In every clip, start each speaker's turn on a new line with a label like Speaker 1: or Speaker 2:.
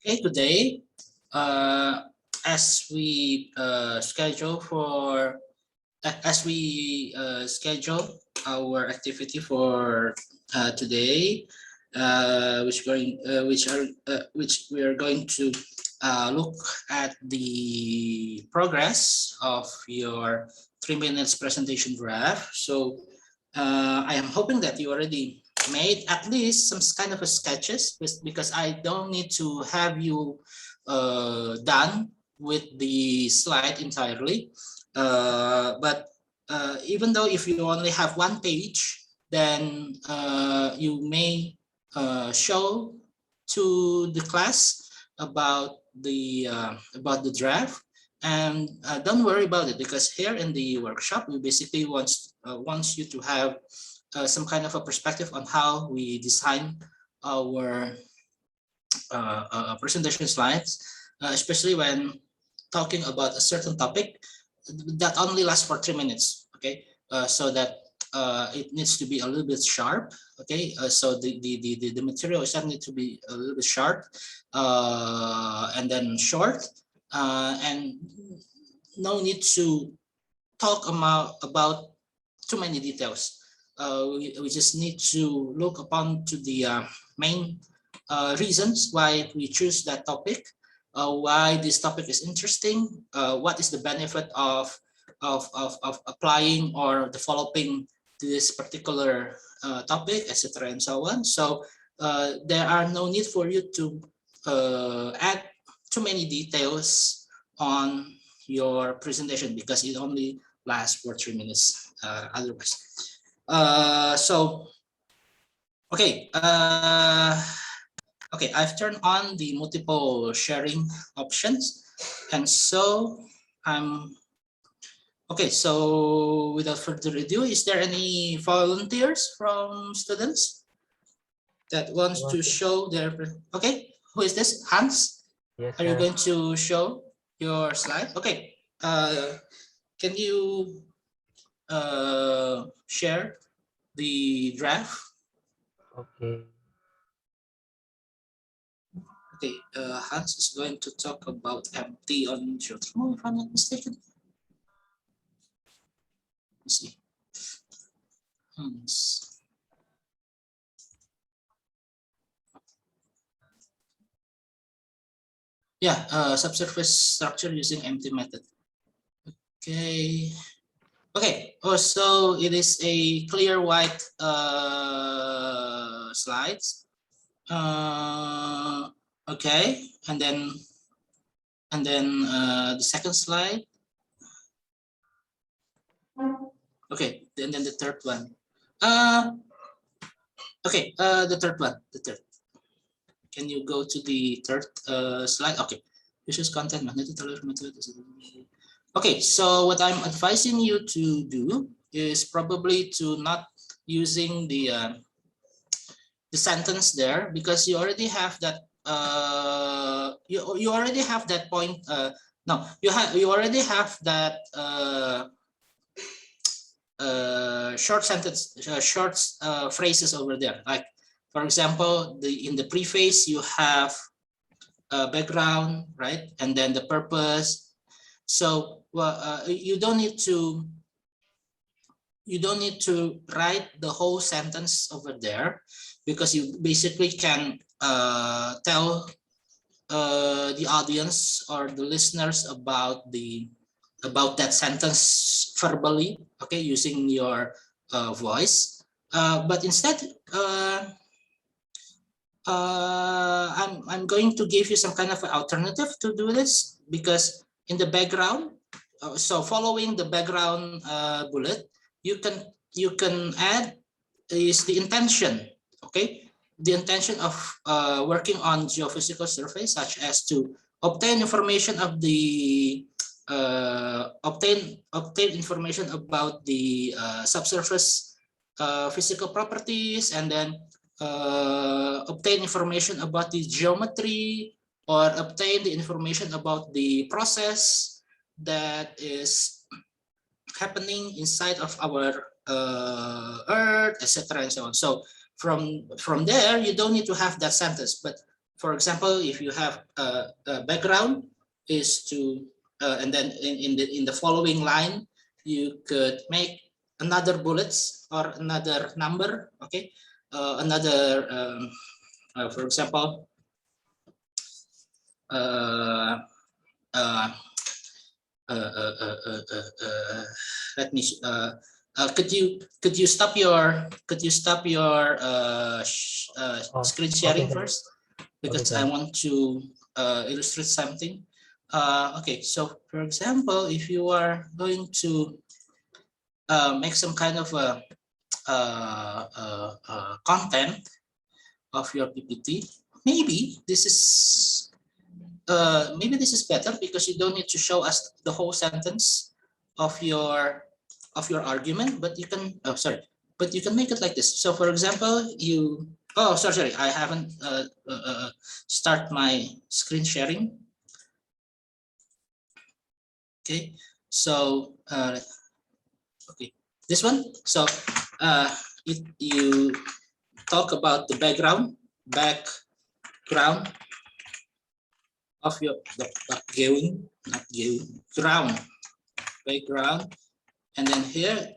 Speaker 1: Okay, today, as we schedule schedule our activity for today, which we are going to look at the progress of your 3 minutes presentation draft. So I am hoping that you already made at least some kind of a sketches, because I don't need to have you done with the slide entirely. But even though if you only have one page, then you may show to the class about the draft. And don't worry about it, because here in the workshop, we basically wants you to have some kind of a perspective on how we design our presentation slides, especially when talking about a certain topic that only lasts for 3 minutes. Okay, so that it needs to be a little bit sharp. Okay, so the material is need to be a little bit sharp, and then short, and no need to talk about too many details. We just need to look upon to the main reasons why we choose that topic, why this topic is interesting, what is the benefit of applying or developing this particular topic, etc., and so on. So there are no need for you to add too many details on your presentation, because it only lasts for 3 minutes otherwise. So okay, okay, I've turned on the multiple sharing options, and so I'm okay. So without further ado, is there any volunteers from students that wants to show their? Okay, who is this? Hans?
Speaker 2: Yes,
Speaker 1: are you going to show your slide? Okay, can you share the draft?
Speaker 2: Okay.
Speaker 1: Okay, Hans is going to talk about empty on geothermal, if I'm not mistaken. Let's see. Hans. Yeah, subsurface structure using empty method. Okay. Okay. Oh, so it is a clear white slides. Okay, and then the second slide. Okay, and then the third one. Okay, the third one. The third. Can you go to the third slide? Okay. Uses content magnetic method. Okay, so what I'm advising you to do is probably to not using the sentence there, because you already have that you already have that point. No, you already have that short sentence, short phrases over there. Like, for example, in the preface you have background, right, and then the purpose. So you don't need to write the whole sentence over there, because you basically can tell the audience or the listeners about that sentence verbally, okay, using your voice. But instead, I'm going to give you some kind of an alternative to do this, because in the background, so following the background bullet, you can add is the intention. Okay, the intention of working on geophysical surveys, such as to obtain information of the obtain information about the subsurface physical properties, and then obtain information about the geometry, or obtain the information about the process that is happening inside of our Earth, etc., and so on. So from there, you don't need to have that sentence, but for example, if you have a background is to, and then in the following line, you could make another bullets or another number, okay, another, for example, uh, uh, let me could you stop your
Speaker 2: Oh,
Speaker 1: screen
Speaker 2: okay,
Speaker 1: sharing
Speaker 2: sir.
Speaker 1: first,
Speaker 2: Okay,
Speaker 1: because I
Speaker 2: sir.
Speaker 1: want to illustrate something. Okay, so for example, if you are going to make some kind of a content of your PPT, maybe this is better because you don't need to show us the whole sentence of your argument, but you can, oh sorry, but you can make it like this. So for example, you, oh sorry, I haven't start my screen sharing. Okay, so okay, this one. So you talk about the background of your background, and then here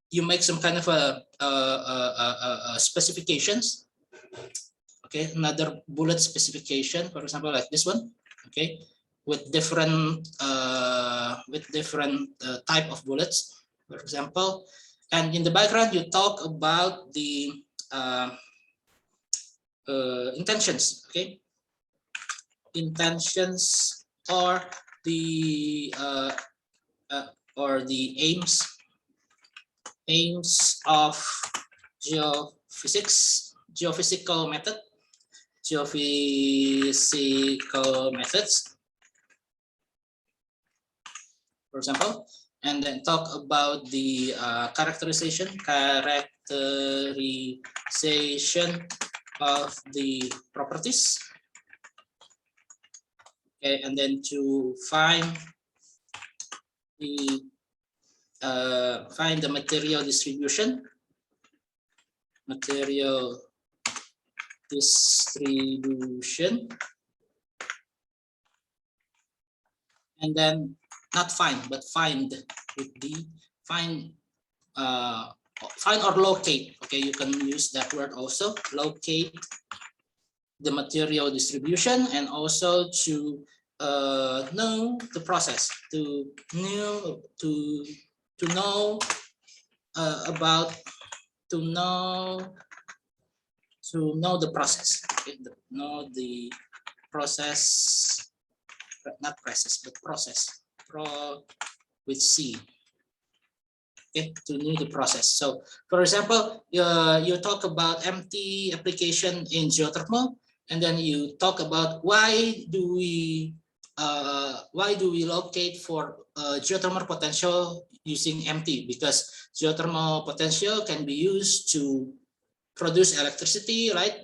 Speaker 1: you make some kind of a specifications. Okay, another bullet specification, for example, like this one. Okay, with different type of bullets, for example, and in the background you talk about the intentions. Okay, intentions or the aims of geophysical methods, for example, and then talk about the characterization of the properties. Okay, and then to find the material distribution, and then not find, but find with the find or locate. Okay, you can use that word also, locate the material distribution, and also to know the process, to know about to know the process. Okay? Know the process, not process, but process. With C. Okay, to know the process. So, for example, you talk about empty application in geothermal, and then you talk about why do we locate for geothermal potential using empty, because geothermal potential can be used to produce electricity, right,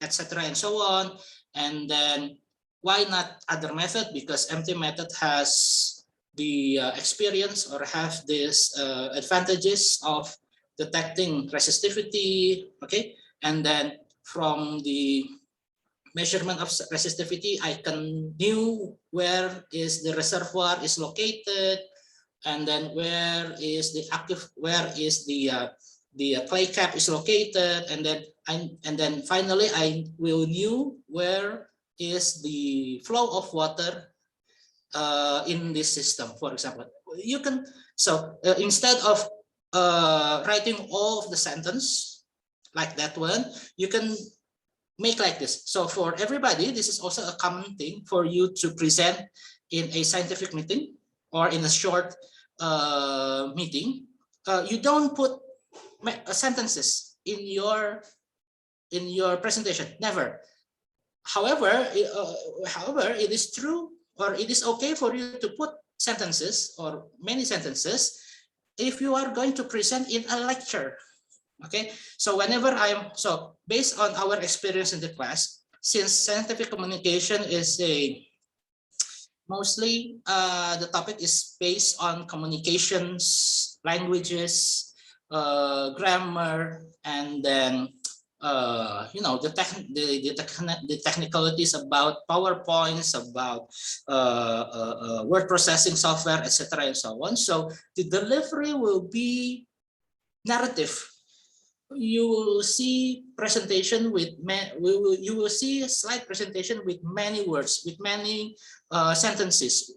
Speaker 1: etc., and so on. And then why not other method, because empty method has the experience or have this advantages of detecting resistivity. Okay, and then from the measurement of resistivity, I can know where is the reservoir is located, and then where is the clay cap is located, and then finally I will know where is the flow of water in this system. For example, you can, so instead of writing all of the sentence like that one, you can make like this. So for everybody, this is also a common thing for you to present in a scientific meeting or in a short meeting. You don't put sentences in your presentation, never. However, it is true, or it is okay for you to put sentences or many sentences if you are going to present in a lecture. Okay, so whenever based on our experience in the class, since scientific communication is mostly the topic is based on communications, languages, grammar, and then you know, the technicalities about PowerPoints, about word processing software, etc., and so on. So the delivery will be narrative. You will see presentation with you will see a slide presentation with many words, with many sentences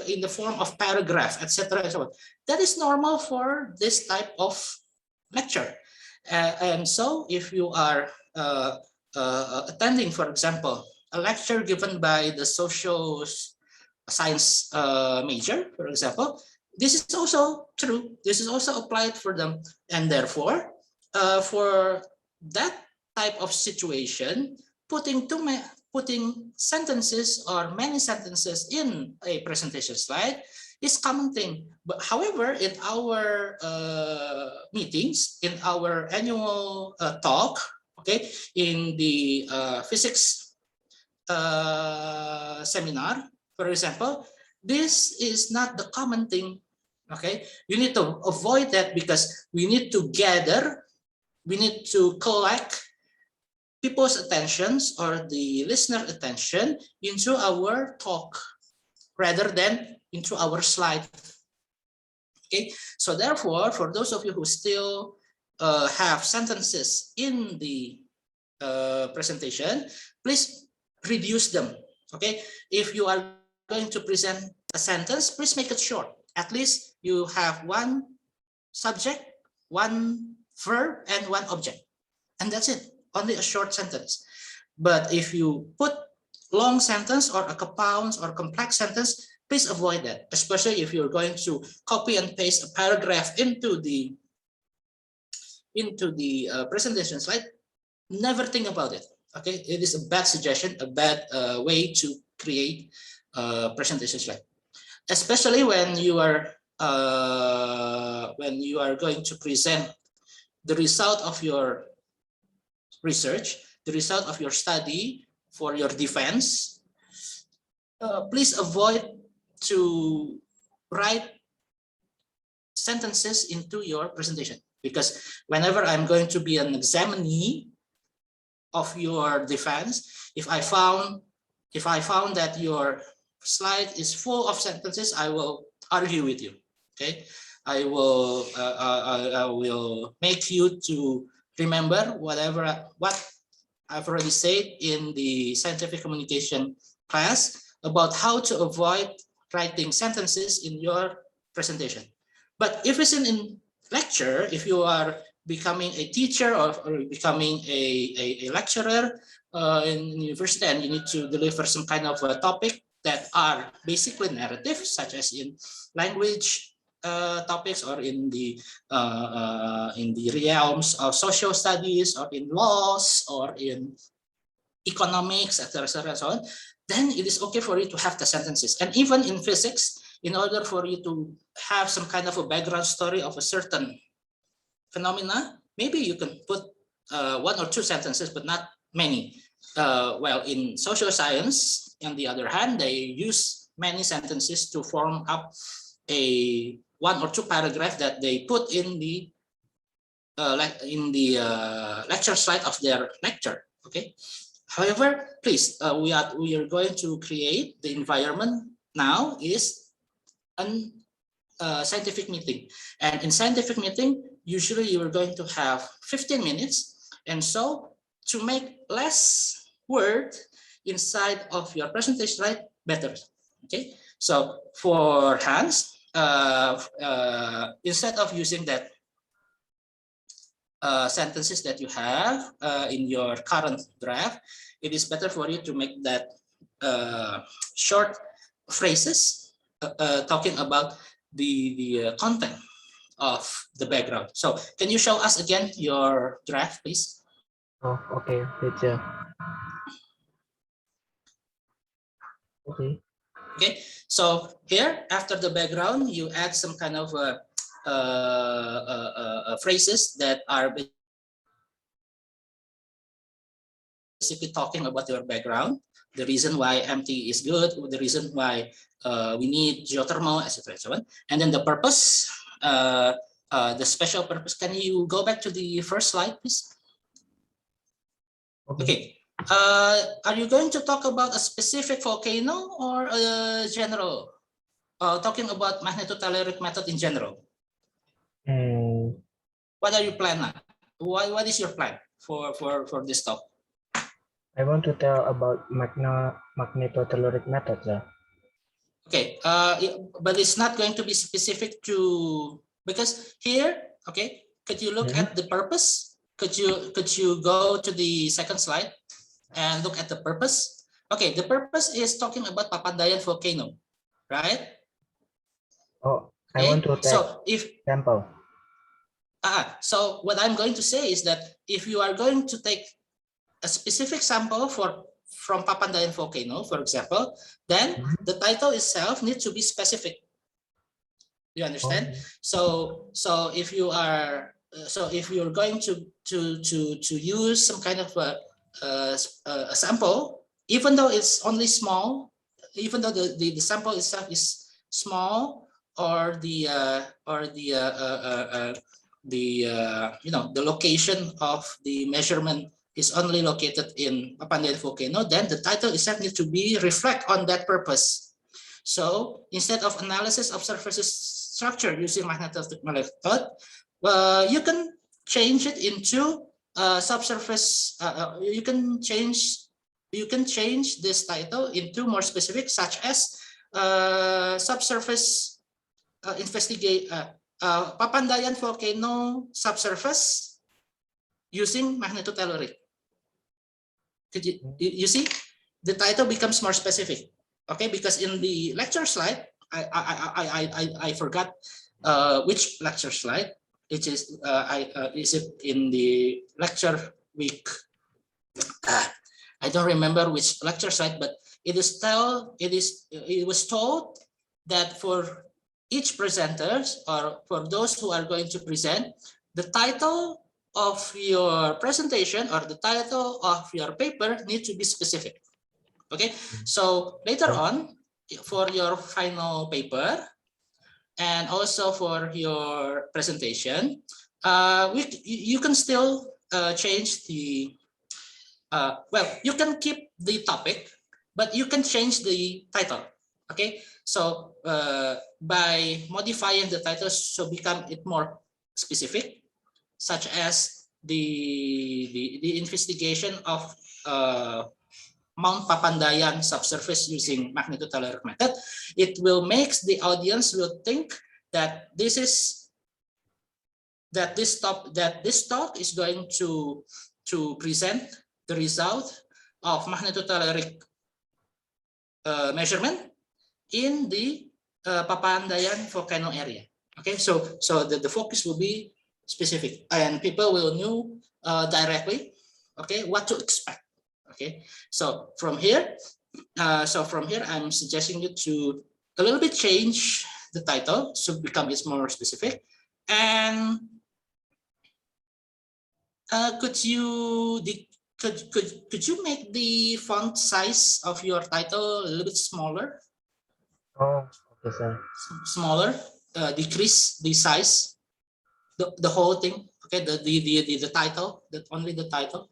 Speaker 1: in the form of paragraph, etc., and so on. That is normal for this type of lecture. And so if you are attending, for example, a lecture given by the social science major, for example, this is also true. This is also applied for them. And therefore, for that type of situation, putting sentences or many sentences in a presentation slide is common thing. But however, in our meetings, in our annual talk, okay, in the physics seminar, for example, this is not the common thing. Okay, you need to avoid that because we need to gather, we need to collect people's attentions or the listener attention into our talk rather than into our slide. Okay, so therefore, for those of you who still have sentences in the presentation, please reduce them. Okay, if you are going to present a sentence, please make it short. At least you have one subject, one verb, and one object, and that's it. Only a short sentence. But if you put long sentence or a compound or complex sentence, please avoid that, especially if you're going to copy and paste a paragraph into the presentation slide. Never think about it. Okay, it is a bad suggestion, a bad way to create a presentation slide, especially when you are going to present the result of your research, the result of your study for your defense. Please avoid to write sentences into your presentation, because whenever I'm going to be an examinee of your defense, if I found that your slide is full of sentences, I will argue with you. Okay, I will make you to remember what I've already said in the scientific communication class about how to avoid writing sentences in your presentation. But if it's in lecture, if you are becoming a teacher or becoming a lecturer in university, and you need to deliver some kind of a topic that are basically narrative, such as in language topics or in the realms of social studies or in laws or in economics, etc., and so on, then it is okay for you to have the sentences. And even in physics, in order for you to have some kind of a background story of a certain phenomena, maybe you can put one or two sentences, but not many. Well, in social science, on the other hand, they use many sentences to form up a one or two paragraph that they put in the lecture slide of their lecture. Okay. However, please, we are going to create the environment now is an scientific meeting, and in scientific meeting, usually you are going to have 15 minutes, and so to make less word inside of your presentation slide, better. Okay, so for Hans, instead of using that sentences that you have in your current draft, it is better for you to make that short phrases talking about the content of the background. So can you show us again your draft, please?
Speaker 2: Oh, okay, teacher. Okay.
Speaker 1: Okay, so here after the background, you add some kind of phrases that are basically talking about your background, the reason why MT is good, the reason why we need geothermal, etc., and so on. And then the purpose, the special purpose. Can you go back to the first slide, please? Okay. Are you going to talk about a specific volcano or a general? Talking about magnetotelluric method in general.
Speaker 2: Hmm,
Speaker 1: What are you planning? What is your plan for this talk?
Speaker 2: I want to tell about magnetotelluric method, sir.
Speaker 1: Okay, but it's not going to be specific to, because here, okay, could you look at the purpose? Could you go to the second slide and look at the purpose? Okay, the purpose is talking about Papandayan volcano, right?
Speaker 2: Oh, I want
Speaker 1: Okay,
Speaker 2: to take
Speaker 1: so if
Speaker 2: sample.
Speaker 1: so what I'm going to say is that if you are going to take a specific sample from Papandayan volcano, for example, then the title itself needs to be specific. You understand?
Speaker 2: Oh,
Speaker 1: So if you are if you're going to use some kind of a sample, even though it's only small, even though the sample itself is small, or the location of the measurement is only located in Papandayan volcano, then the title itself needs to be reflect on that purpose. So instead of analysis of surfaces structure using magnetic method, you can change it into subsurface. You can change this title into more specific, such as subsurface investigate Papandayan volcano subsurface using magnetotelluric. Could you see the title becomes more specific? Okay, because in the lecture slide, I forgot which lecture slide. It is is it in the lecture week? I don't remember which lecture slide, but it was told that for each presenters, or for those who are going to present, the title of your presentation or the title of your paper needs to be specific. Okay, so later on, for your final paper and also for your presentation, you can still change the well, you can keep the topic, but you can change the title. Okay, so by modifying the title so become it more specific, such as the investigation of Mount Papandayan subsurface using magnetotelluric method, it will make the audience will think that this talk is going to present the result of magnetotelluric measurement in the Papandayan volcano area. Okay, so the focus will be specific, and people will know directly, okay, what to expect. Okay, so from here, I'm suggesting you to a little bit change the title so become it's more specific. And could you make the font size of your title a little bit smaller?
Speaker 2: oh, okay, sir.
Speaker 1: Smaller, decrease the size, the whole thing. Okay, the title, that only the title.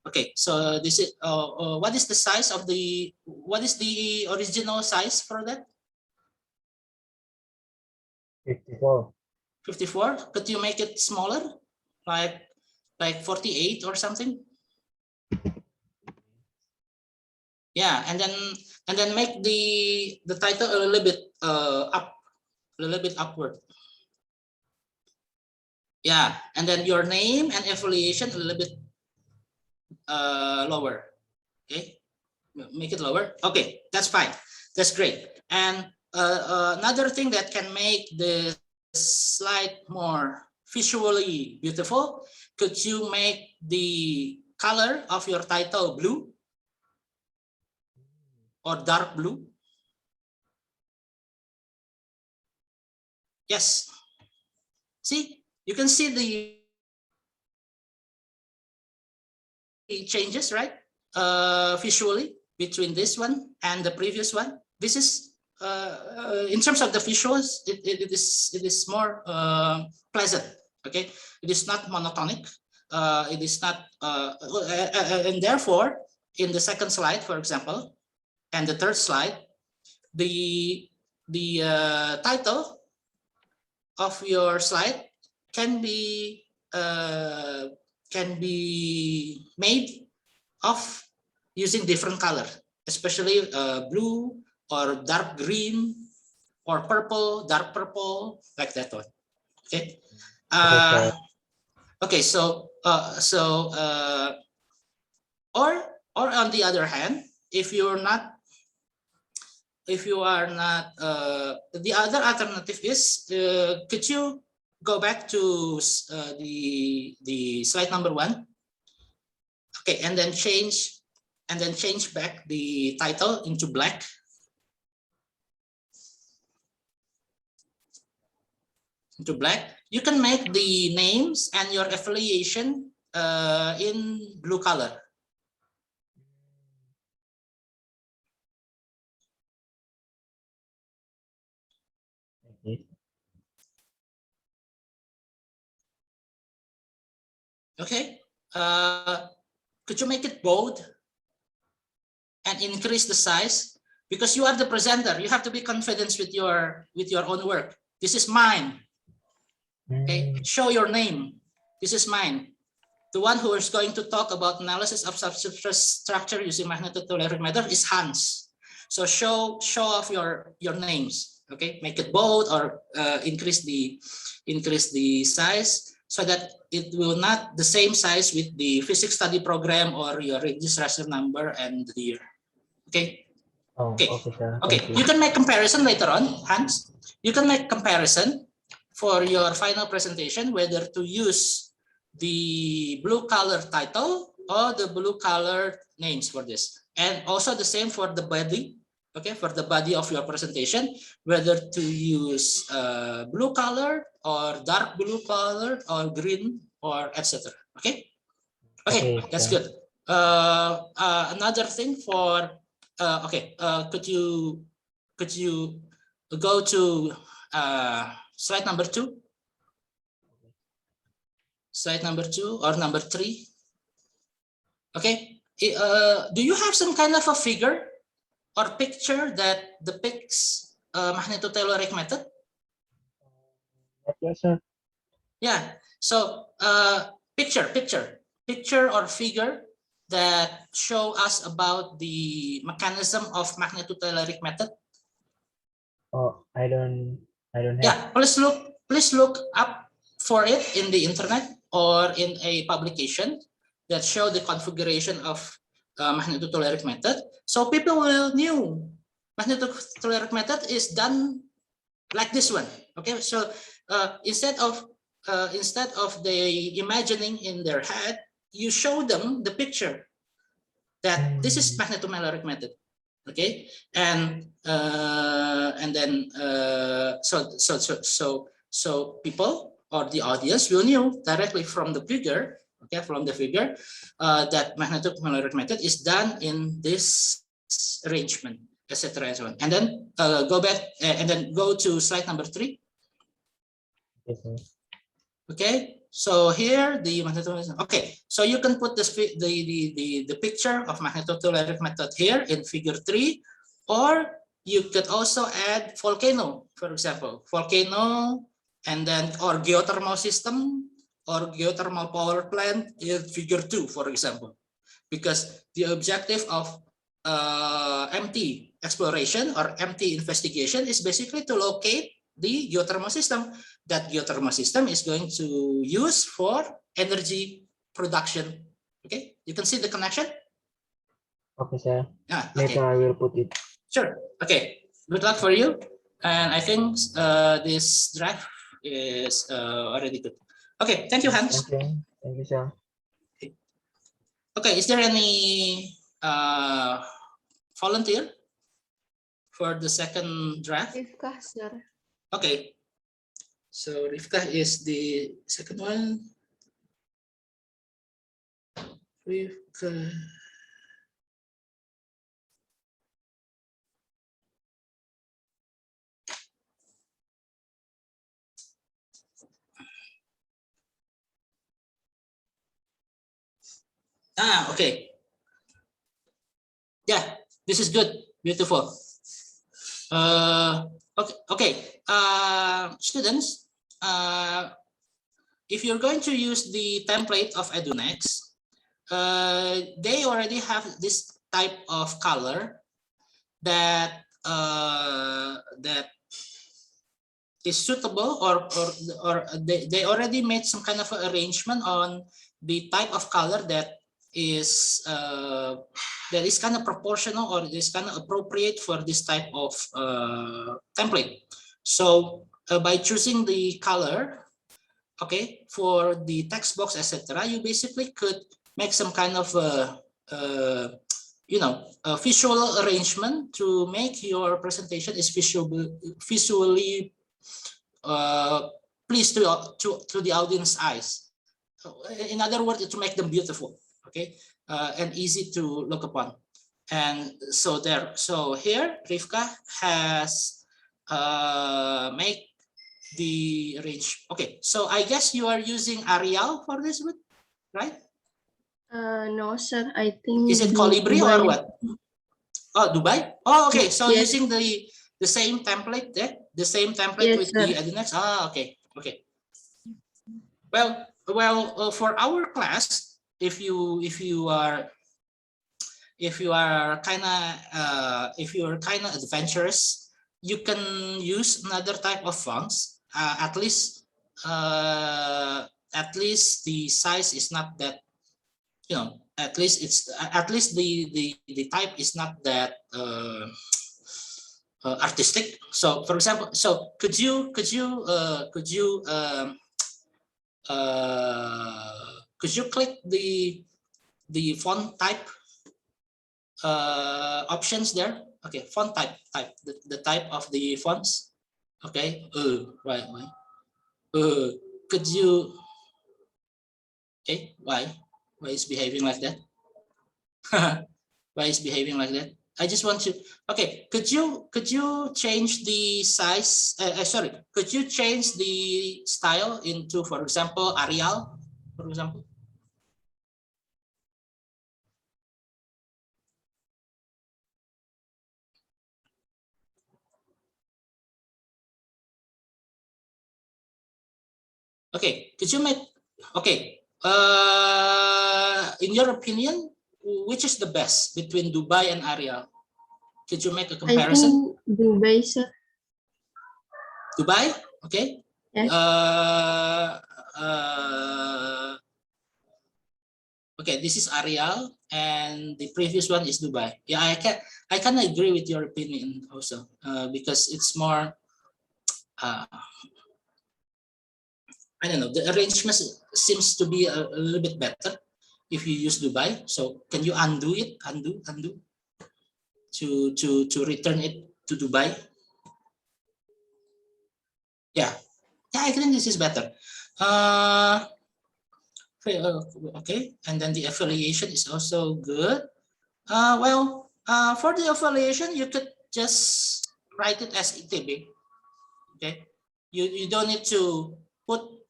Speaker 1: Okay, so this is what is the size of what is the original size for that?
Speaker 2: 54.
Speaker 1: 54. Could you make it smaller, like 48 or something? Yeah, and then make the title a little bit up, a little bit upward. Yeah, and then your name and affiliation a little bit lower. Okay, make it lower. Okay, that's fine. That's great. And another thing that can make the slide more visually beautiful, could you make the color of your title blue or dark blue? Yes. See, you can see the changes, right? Visually between this one and the previous one. This is in terms of the visuals, it is more pleasant. Okay, it is not monotonic. it is not, and therefore, in the second slide, for example, and the third slide, the title of your slide can be made of using different color, especially blue or dark green or purple, dark purple, like that one. Okay. Okay. So or on the other hand, if you are not, the other alternative is, could you go back to the slide number 1? Okay, and then change back the title into black. You can make the names and your affiliation in blue color. Okay, could you make it bold and increase the size? Because you are the presenter, you have to be confident with your own work. This is mine. Okay, show your name. This is mine. The one who is going to talk about analysis of subsurface structure using magnetotelluric method is Hans. So show off your names. Okay, make it bold or increase the size so that it will not the same size with the physics study program or your registration number and the year. Okay. Okay. Okay. You can make comparison later on, Hans. You can make comparison for your final presentation whether to use the blue color title or the blue color names for this, and also the same for the body. Okay, for the body of your presentation, whether to use blue color or dark blue color or green or etc. Okay. Okay, that's good. Another thing for could you go to slide number 2? Slide number 2 or number 3. Okay. Do you have some kind of a figure or picture that depicts magnetotelluric method?
Speaker 2: Yes, sir.
Speaker 1: Yeah. So picture or figure that show us about the mechanism of magnetotelluric method.
Speaker 2: Oh, I don't have.
Speaker 1: Yeah, please look up for it in the internet or in a publication that show the configuration of magnetotelluric method, so people will know magnetotelluric method is done like this one. Okay, so instead of they imagining in their head, you show them the picture that this is magnetotelluric method. Okay, and then so people or the audience will know directly from the figure. Okay, from the figure that magnetotelluric method is done in this arrangement, etc. and so on. And then go back and then go to slide number 3. Okay, so here the magnetotelluric. Okay, so you can put this the picture of magnetotelluric method here in figure 3, or you could also add volcano, for example, volcano, and then or geothermal system or geothermal power plant in figure 2, for example, because the objective of MT exploration or MT investigation is basically to locate the geothermal system. That geothermal system is going to use for energy production. Okay, you can see the connection.
Speaker 2: Okay, sir.
Speaker 1: Yeah,
Speaker 2: Later
Speaker 1: okay.
Speaker 2: I will put it.
Speaker 1: Sure. Okay. Good luck for you. And I think this draft is already good. Okay. Thank you, Hans.
Speaker 2: Thank you, sir.
Speaker 1: Okay. Is there any volunteer for the second draft?
Speaker 3: Rifkah, sir.
Speaker 1: Okay. So Rifkah is the second one. Rifkah. Okay. Yeah, this is good. Beautiful. Okay. Students, if you're going to use the template of EduNext, they already have this type of color that is suitable, or they already made some kind of arrangement on the type of color is that is kind of proportional or is kind of appropriate for this type of template. So by choosing the color, okay, for the text box, etc., you basically could make some kind of a visual arrangement to make your presentation is visually pleased to the audience eyes. In other words, to make them beautiful, okay, and easy to look upon. And so here Rivka has make the range. Okay, so I guess you are using Arial for this one, right?
Speaker 3: No, sir. I think
Speaker 1: Is it Colibri
Speaker 3: Dubai.
Speaker 1: or what? Oh, Dubai. Oh, okay. So
Speaker 3: Yes.
Speaker 1: using the same template there, the same template
Speaker 3: Yes,
Speaker 1: with
Speaker 3: sir.
Speaker 1: the EduNext. Okay. Well, for our class, if you are kind of adventurous, you can use another type of fonts. At least the size is not that, at least the type is not that artistic. So for example, could you click the font type options there? Okay, font type the type of the fonts. Okay. Right. Could you? Okay. Why is behaving like that? Why is behaving like that? I just want to. Okay. Could you change the size? Sorry. Could you change the style into, for example, Arial, for example? Okay, could you make, okay, in your opinion, which is the best between Dubai and Arial? Could you make a
Speaker 3: I
Speaker 1: comparison?
Speaker 3: think Dubai, sir.
Speaker 1: Dubai, okay.
Speaker 3: Yes.
Speaker 1: Okay, this is Arial and the previous one is Dubai. Yeah, I can agree with your opinion also, because it's more, I don't know, the arrangement seems to be a little bit better if you use Dubai. So can you undo it? Undo to return it to Dubai? Yeah, I think this is better. Okay, and then the affiliation is also good. For the affiliation, you could just write it as ITB. Okay, you don't need to put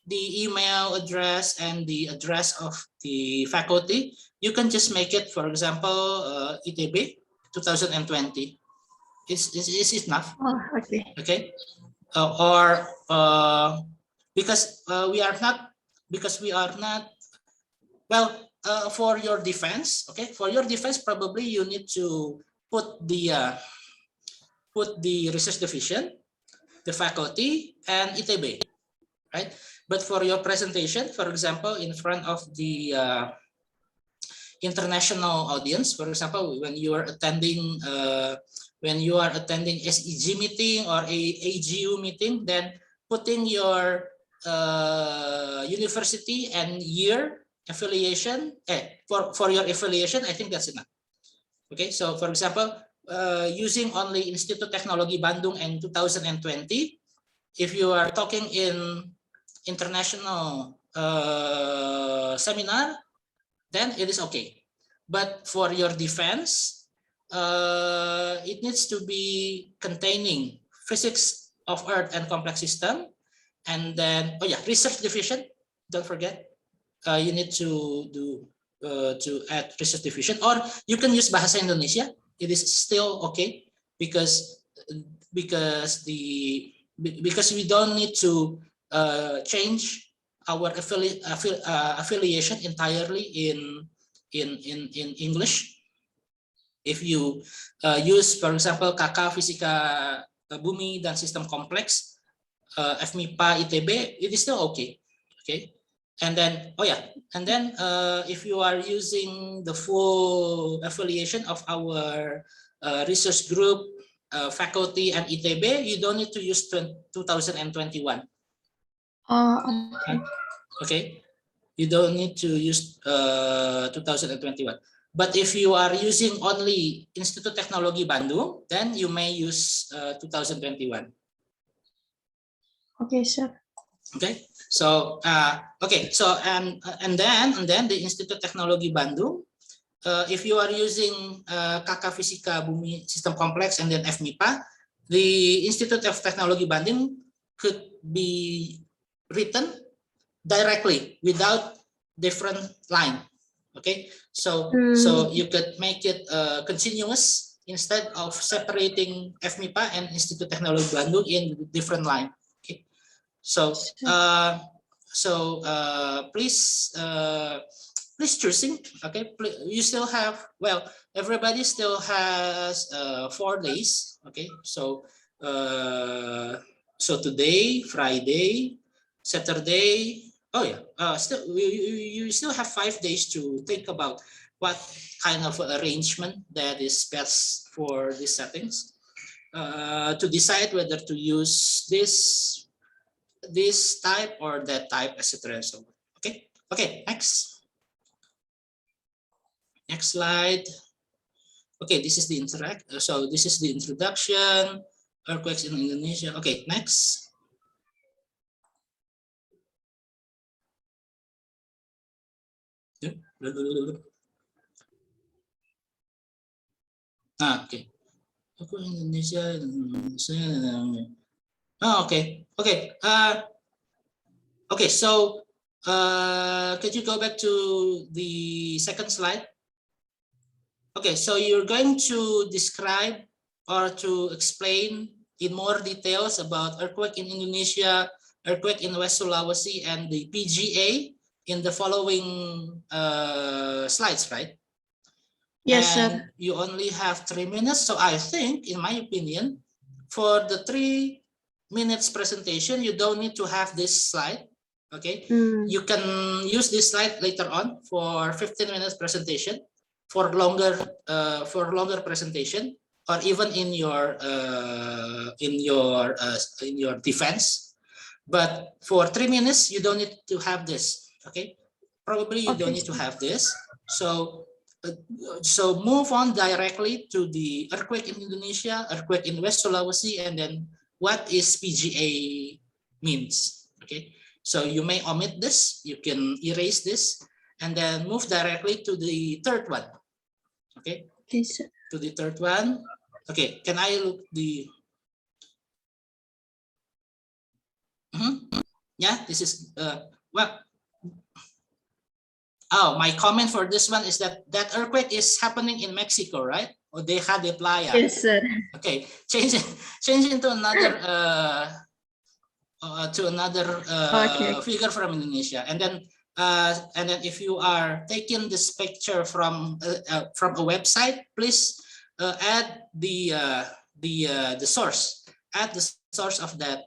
Speaker 1: the email address and the address of the faculty. You can just make it, for example, ITB 2020. Is enough.
Speaker 3: Oh, okay.
Speaker 1: Okay. Or because we are not well, for your defense, okay, for your defense, probably you need to put the research division, the faculty, and ITB, right? But for your presentation, for example, in front of the international audience, for example, when you are attending SEG meeting or a AGU meeting, then putting your university and year affiliation, for your affiliation, I think that's enough. Okay, so for example, using only Institut Teknologi Bandung and 2020, if you are talking in international seminar, then it is okay. But for your defense, it needs to be containing physics of Earth and complex system, and then research division. Don't forget, you need to do to add research division, or you can use Bahasa Indonesia. It is still okay because we don't need to change our affiliation entirely in English. If you use, for example, KK Fisika Bumi dan Sistem Kompleks, FMIPA ITB, it is still okay. Okay. And then, if you are using the full affiliation of our research group, faculty, and ITB, you don't need to use 2021.
Speaker 3: Okay.
Speaker 1: Okay, you don't need to use 2021. But if you are using only Institut Teknologi Bandung, then you may use 2021.
Speaker 3: Okay, sir.
Speaker 1: Okay, so and then the Institut Teknologi Bandung, if you are using KK Fisika Bumi Sistem Kompleks and then FMIPA, the Institute of Technology Bandung could be written directly without different line. Okay, so you could make it continuous instead of separating FMIPA and Institut Teknologi Bandung in different line. Okay, so please choosing. Okay, you still have, well, everybody still has 4 days. Okay, so today, Friday, Saturday. Oh yeah, still you still have 5 days to think about what kind of arrangement that is best for these settings, to decide whether to use this type or that type, etc. So okay, next slide. Okay, this is the this is the introduction, earthquakes in Indonesia. Okay, next. Okay. Indonesia. Okay. Okay, so could you go back to the second slide? Okay, so you're going to describe or to explain in more details about earthquake in Indonesia, earthquake in West Sulawesi, and the PGA in the following slides, right?
Speaker 3: Yes,
Speaker 1: and
Speaker 3: sir.
Speaker 1: You only have 3 minutes. So I think, in my opinion, for the 3 minutes presentation, you don't need to have this slide. Okay, you can use this slide later on for 15 minutes presentation, for longer presentation, or even in your defense. But for 3 minutes, you don't need to have this. Okay, probably you don't need to have this. So move on directly to the earthquake in Indonesia, earthquake in West Sulawesi, and then what is PGA means. Okay, so you may omit this, you can erase this, and then move directly to the third one. Okay, to the third one. Okay, can I look the yeah, this is well. Oh, my comment for this one is that earthquake is happening in Mexico, right? Odeja de Playa.
Speaker 3: Yes, sir.
Speaker 1: Okay, change into another figure from Indonesia, and then if you are taking this picture from a website, please add the source. Add the source of that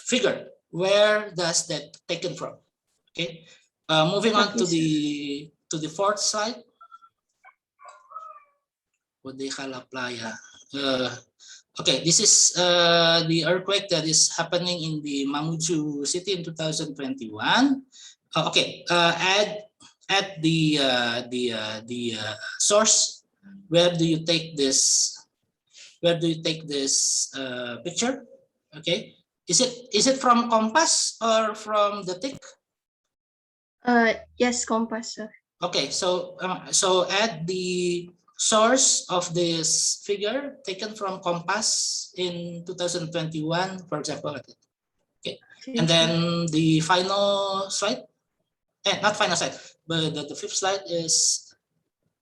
Speaker 1: figure. Where does that taken from? Okay. Moving on to the fourth slide. Odeja la Playa. Okay, this is the earthquake that is happening in the Mamuju city in 2021. Okay, add the source. Where do you take this? Picture? Okay, is it from Compass or from the TIC?
Speaker 3: Yes, Compass, sir.
Speaker 1: Okay, so add the source of this figure taken from Compass in 2021, for example. Okay, and then the final slide. not final slide, but the fifth slide is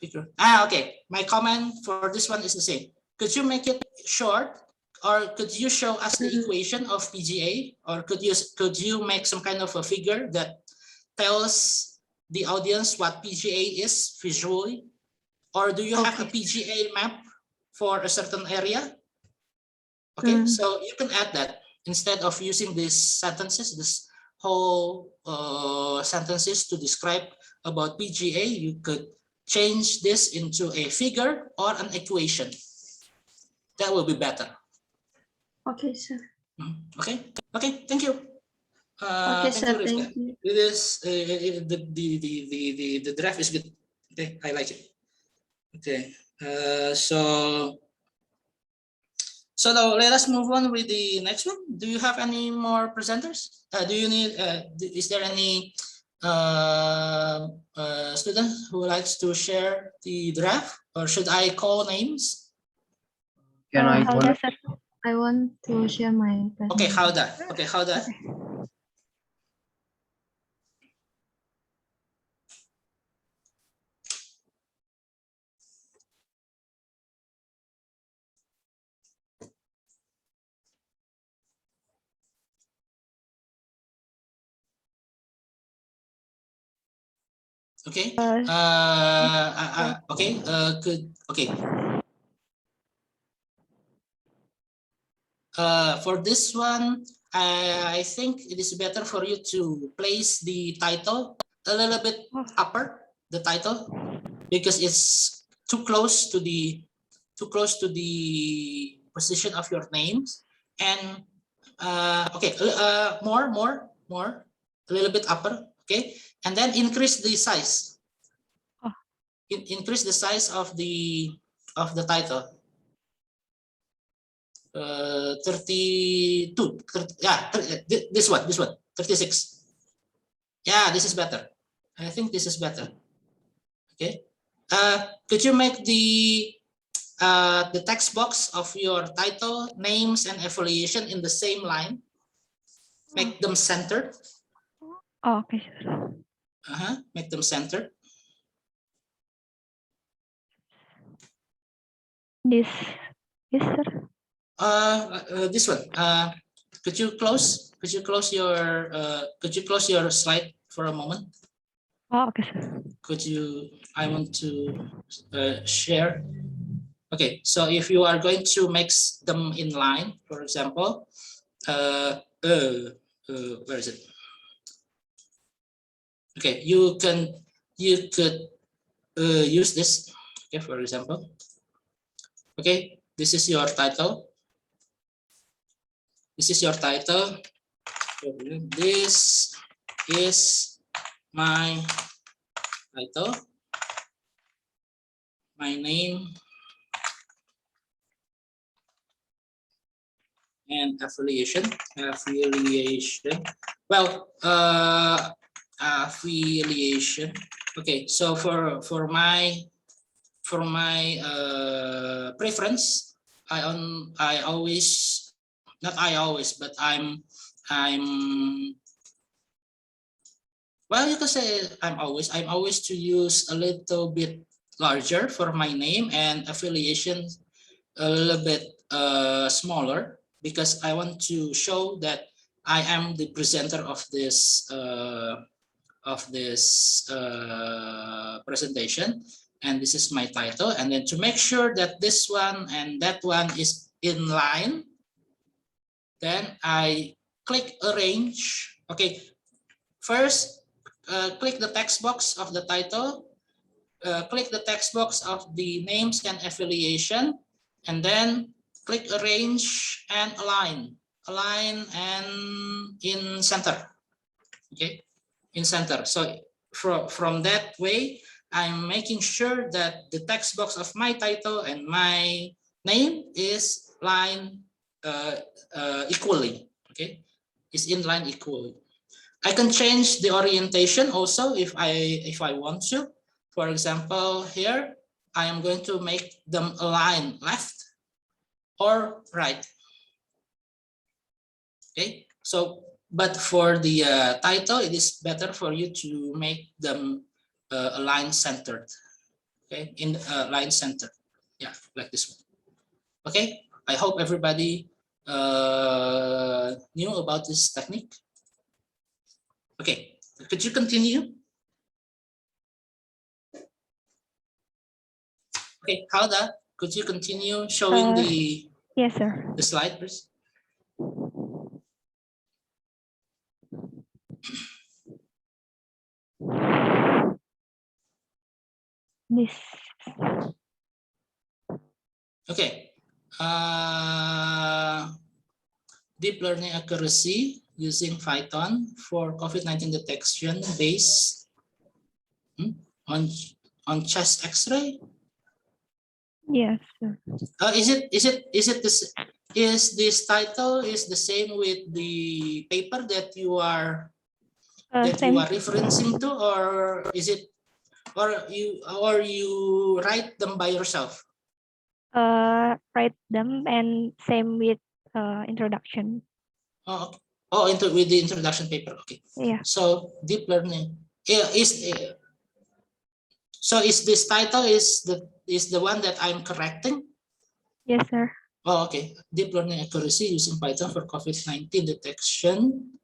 Speaker 1: bigger. Okay. My comment for this one is the same. Could you make it short, or could you show us the equation of PGA, or could you make some kind of a figure that tells the audience what PGA is visually, or do you have a PGA map for a certain area? Okay, so you can add that instead of using these sentences, this whole sentences to describe about PGA, you could change this into a figure or an equation. That will be better.
Speaker 3: Okay, sir.
Speaker 1: Okay. Okay. Thank you.
Speaker 3: Okay, sir.
Speaker 1: Thank you,
Speaker 3: Thank you.
Speaker 1: It is the draft is good. Okay, I like it. Okay. So now let us move on with the next one. Do you have any more presenters? Do you need? Is there any student who likes to share the draft, or should I call names?
Speaker 4: Can I
Speaker 3: Howda, sir. I want to share my presentation.
Speaker 1: Okay, Howda. Okay, Howda. Okay. Okay. Good. Okay. For this one, I think it is better for you to place the title a little bit upper, the title, because it's too close to the position of your names. And okay, more, a little bit upper. Okay, and then increase the size. Increase the size of the title. 32, 30, yeah, this one, 36. Yeah, this is better. I think this is better. Okay. Could you make the text box of your title, names, and affiliation in the same line? Make them centered.
Speaker 5: Oh, okay.
Speaker 1: Make them centered.
Speaker 5: This, yes, sir.
Speaker 1: This one. Could you close your slide for a moment?
Speaker 5: Oh, okay, sir.
Speaker 1: Could you? I want to share. Okay, so if you are going to mix them in line, for example, where is it? Okay, you could use this. Okay, for example. Okay, this is your title. This is your title. This is my title, my name, and affiliation. Well, affiliation. Okay, so for my preference, I always, not I always, but I'm well, you can say I'm always to use a little bit larger for my name, and affiliation a little bit smaller, because I want to show that I am the presenter of this presentation, and this is my title. And then to make sure that this one and that one is in line, then I click arrange. Okay, first click the text box of the title, click the text box of the names and affiliation, and then click arrange and align and in center. Okay, in center. So from that way, I'm making sure that the text box of my title and my name is lined equally. Okay, is in line equally. I can change the orientation also if I want to. For example, here I am going to make them align left or right. Okay, so but for the title, it is better for you to make them line centered. Okay, in line centered. Yeah, like this one. Okay, I hope everybody knew about this technique. Okay, could you continue? Okay, Howda, could you continue showing
Speaker 5: Yes, sir.
Speaker 1: the slide, please?
Speaker 5: This.
Speaker 1: Okay. Deep learning accuracy using Python for COVID-19 detection based on chest X-ray.
Speaker 5: Yes, sir.
Speaker 1: Is this title is the same with the paper that you are
Speaker 5: Same.
Speaker 1: referencing to, or is it, or you write them by yourself?
Speaker 5: Write them and same with introduction.
Speaker 1: Oh, okay. Oh, with the introduction paper. Okay.
Speaker 5: Yeah.
Speaker 1: So deep learning so is this title is the one that I'm correcting?
Speaker 5: Yes, sir.
Speaker 1: Oh, okay. Deep learning accuracy using Python for COVID-19 detection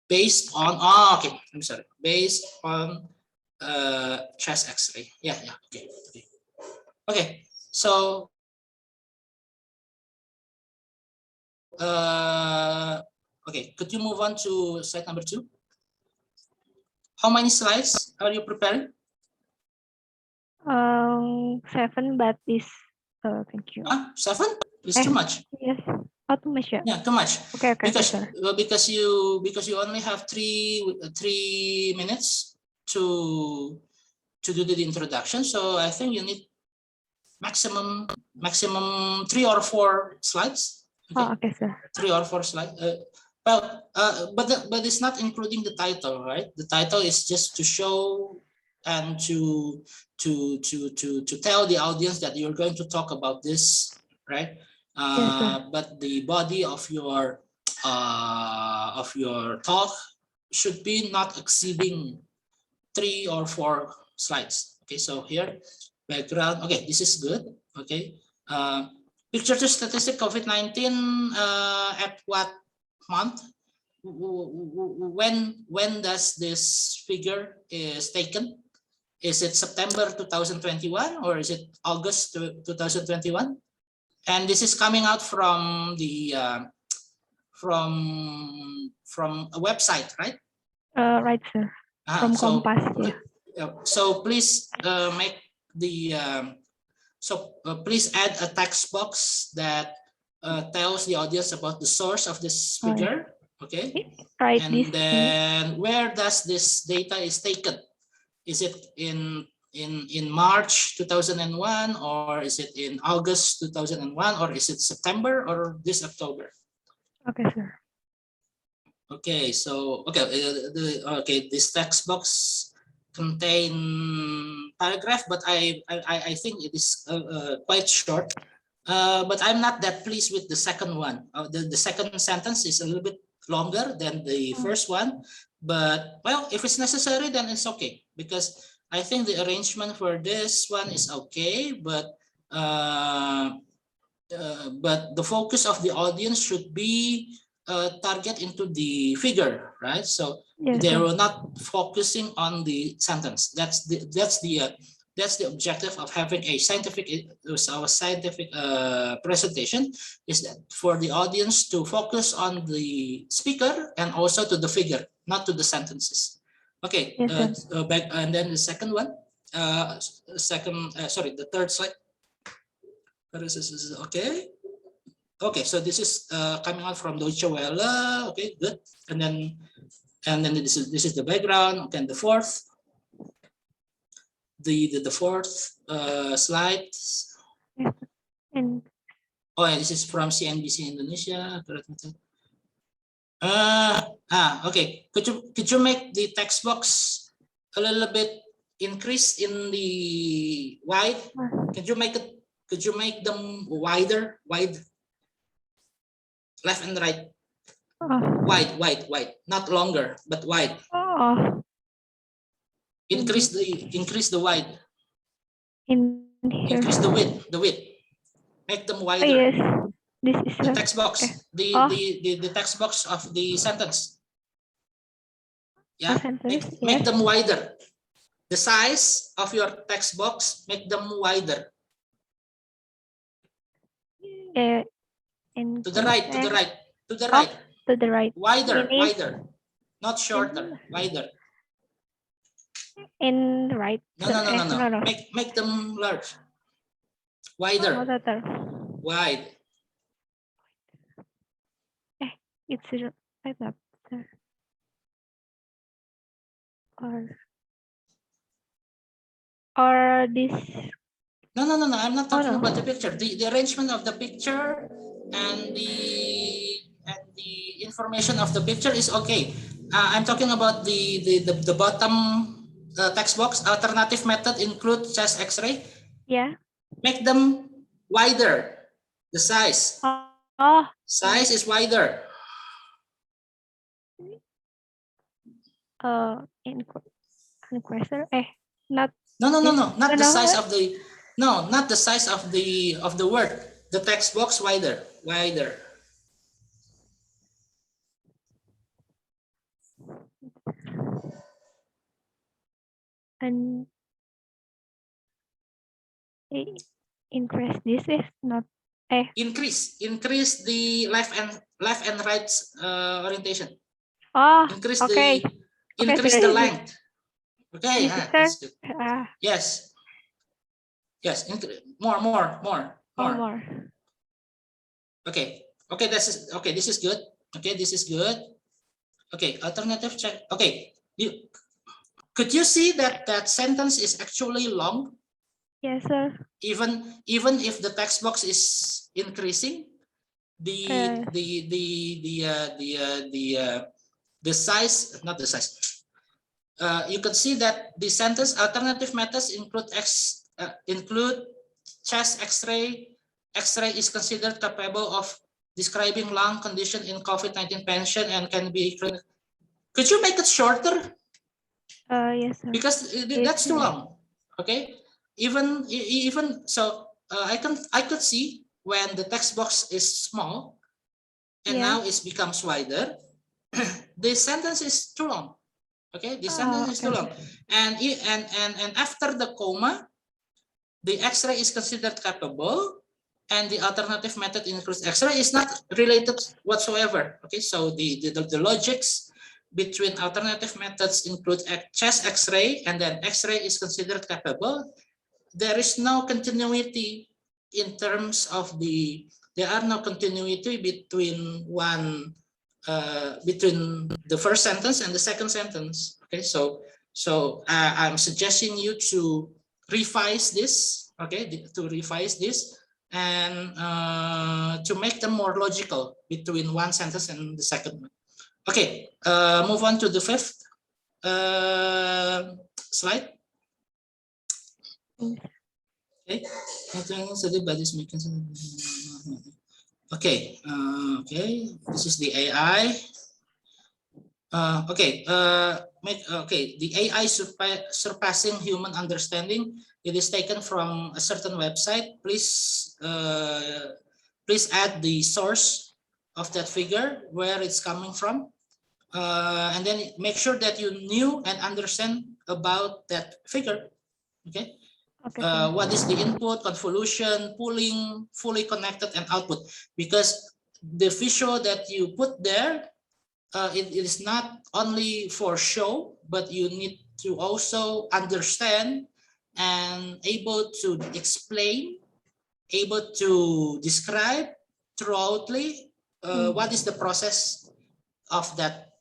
Speaker 1: based on, okay, I'm sorry, based on chest X-ray. Yeah, okay. Okay, so okay, could you move on to slide number 2? How many slides are you preparing?
Speaker 5: 7, but this. Thank you.
Speaker 1: 7? It's too much.
Speaker 5: Yes. Oh, too much. Yeah.
Speaker 1: Yeah, too much.
Speaker 5: Okay,
Speaker 1: because
Speaker 5: sir.
Speaker 1: because you only have 3 minutes to do the introduction. So I think you need maximum 3 or 4 slides. Okay,
Speaker 5: Okay, sir.
Speaker 1: 3 or 4 slides. But it's not including the title, right? The title is just to show and to tell the audience that you're going to talk about this, right? But the body of your talk should be not exceeding 3 or 4 slides. Okay, so here background. Okay, this is good. Okay, picture to statistic COVID-19 at what month? When does this figure is taken? Is it September 2021 or is it August 2021? And this is coming out from the from a website, right?
Speaker 5: Right, sir. From Compass.
Speaker 1: Okay. So please make the please add a text box that tells the audience about the source of this figure. Okay.
Speaker 5: Right.
Speaker 1: And then where does this data is taken? Is it in March 2001, or is it in August 2001, or is it September or this October?
Speaker 5: Okay, sir.
Speaker 1: Okay, so okay, this text box contain paragraph, but I think it is quite short. But I'm not that pleased with the second one. The second sentence is a little bit longer than the first one, but well, if it's necessary, then it's okay, because I think the arrangement for this one is okay, but the focus of the audience should be target into the figure, right? So they were not focusing on the sentence. That's the objective of having a scientific presentation, is that for the audience to focus on the speaker and also to the figure, not to the sentences. Okay, back, and then the second one, sorry, the third slide. Okay. Okay, so this is coming out from Deutsche Welle. Okay, good. And then this is the background. Okay, and the fourth, the fourth slide. Oh, yeah, this is from CNBC Indonesia. Okay. Could you make the text box a little bit increased in the wide? Could you make them wider, wide, left and right? Wide, not longer, but wide.
Speaker 5: Oh,
Speaker 1: Increase the wide.
Speaker 5: in here.
Speaker 1: Increase the width. Make them
Speaker 5: Oh,
Speaker 1: wider.
Speaker 5: yes. This is
Speaker 1: The
Speaker 5: a,
Speaker 1: text box.
Speaker 5: okay.
Speaker 1: The text box of the sentence. Yeah.
Speaker 5: Sentence,
Speaker 1: Make
Speaker 5: yes.
Speaker 1: them wider. The size of your text box, make them wider.
Speaker 5: In
Speaker 1: To the right, to the right, to the
Speaker 5: Oh,
Speaker 1: right.
Speaker 5: to the right.
Speaker 1: Wider,
Speaker 5: It is
Speaker 1: wider. Not shorter, wider.
Speaker 5: in right.
Speaker 1: No. Make them large. Wider.
Speaker 5: Better.
Speaker 1: Wide.
Speaker 5: It's right up there. Or this.
Speaker 1: No. I'm not talking
Speaker 5: no.
Speaker 1: about the picture. The arrangement of the picture and the information of the picture is okay. I'm talking about the bottom text box. Alternative method include chest X-ray.
Speaker 5: Yeah.
Speaker 1: Make them wider. The size. Size is wider.
Speaker 5: In question. Not.
Speaker 1: No. Not the
Speaker 5: No.
Speaker 1: size of the. No, not the size of the word. The text box wider.
Speaker 5: And increase this is not
Speaker 1: Increase the left and right orientation. Increase
Speaker 5: okay.
Speaker 1: the length. Okay, that's good. Yes. More.
Speaker 5: More.
Speaker 1: Okay. This is good. Okay, alternative check. Okay, could you see that sentence is actually long?
Speaker 5: Yes, sir.
Speaker 1: Even if the text box is increasing, the size, not the size. You can see that the sentence alternative methods include chest X-ray. X-ray is considered capable of describing lung condition in COVID-19 patient and can be. Could you make it shorter?
Speaker 5: Yes, sir.
Speaker 1: Because that's too long. Okay. Even so, I could see when the text box is small and now it becomes wider. The sentence is too long. Okay, the sentence is too long. And after the comma, the X-ray is considered capable, and the alternative method includes X-ray is not related whatsoever. Okay, so the logics between alternative methods include chest X-ray, and then X-ray is considered capable. There is no continuity in terms of there are no continuity between between the first sentence and the second sentence. Okay, so I'm suggesting you to revise this. Okay, to revise this and to make them more logical between one sentence and the second one. Okay, move on to the fifth slide. Okay. Okay. This is the AI. The AI surpassing human understanding. It is taken from a certain website. Please add the source of that figure, where it's coming from, and then make sure that you knew and understand about that figure. Okay. What is the input, convolution, pooling, fully connected, and output? Because the visual that you put there, it is not only for show, but you need to also understand and able to explain, able to describe thoroughly what is the process of that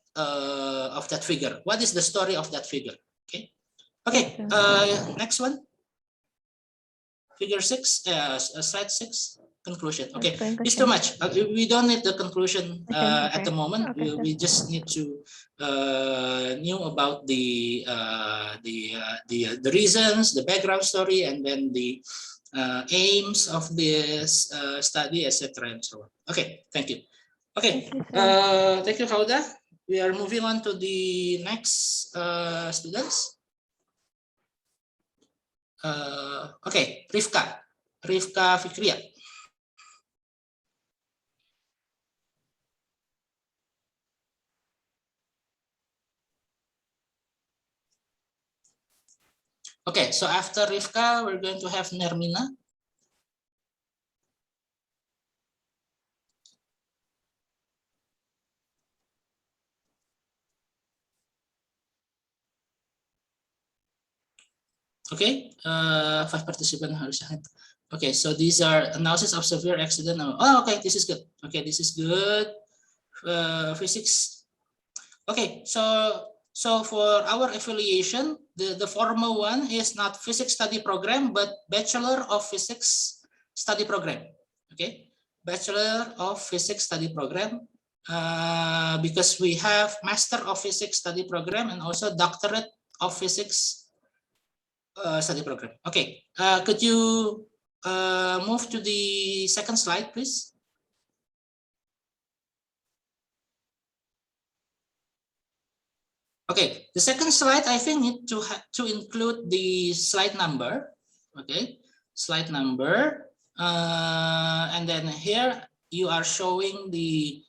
Speaker 1: figure. What is the story of that figure? Okay. Okay. Next one. Figure 6, slide 6, conclusion. Okay, it's too much. We don't need the conclusion at the moment. We just need to know about the reasons, the background story, and then the aims of this study, etc. and so on. Okay, thank you. Okay,
Speaker 5: Thank you, sir.
Speaker 1: thank you, Hauda. We are moving on to the next students. Okay, Rifka Fikria. Okay, so after Rifka, we're going to have Nermina. Okay, 5 participants harus hand. Okay, so these are analysis of severe accident. Oh, okay, this is good. Okay, this is good. Physics. Okay, so for our affiliation, the formal one is not physics study program, but Bachelor of Physics study program. Okay, Bachelor of Physics study program. Because we have Master of Physics study program and also Doctorate of Physics study program. Okay, could you move to the second slide, please? Okay, the second slide, I think need to include the slide number. Okay, slide number, and then here you are showing the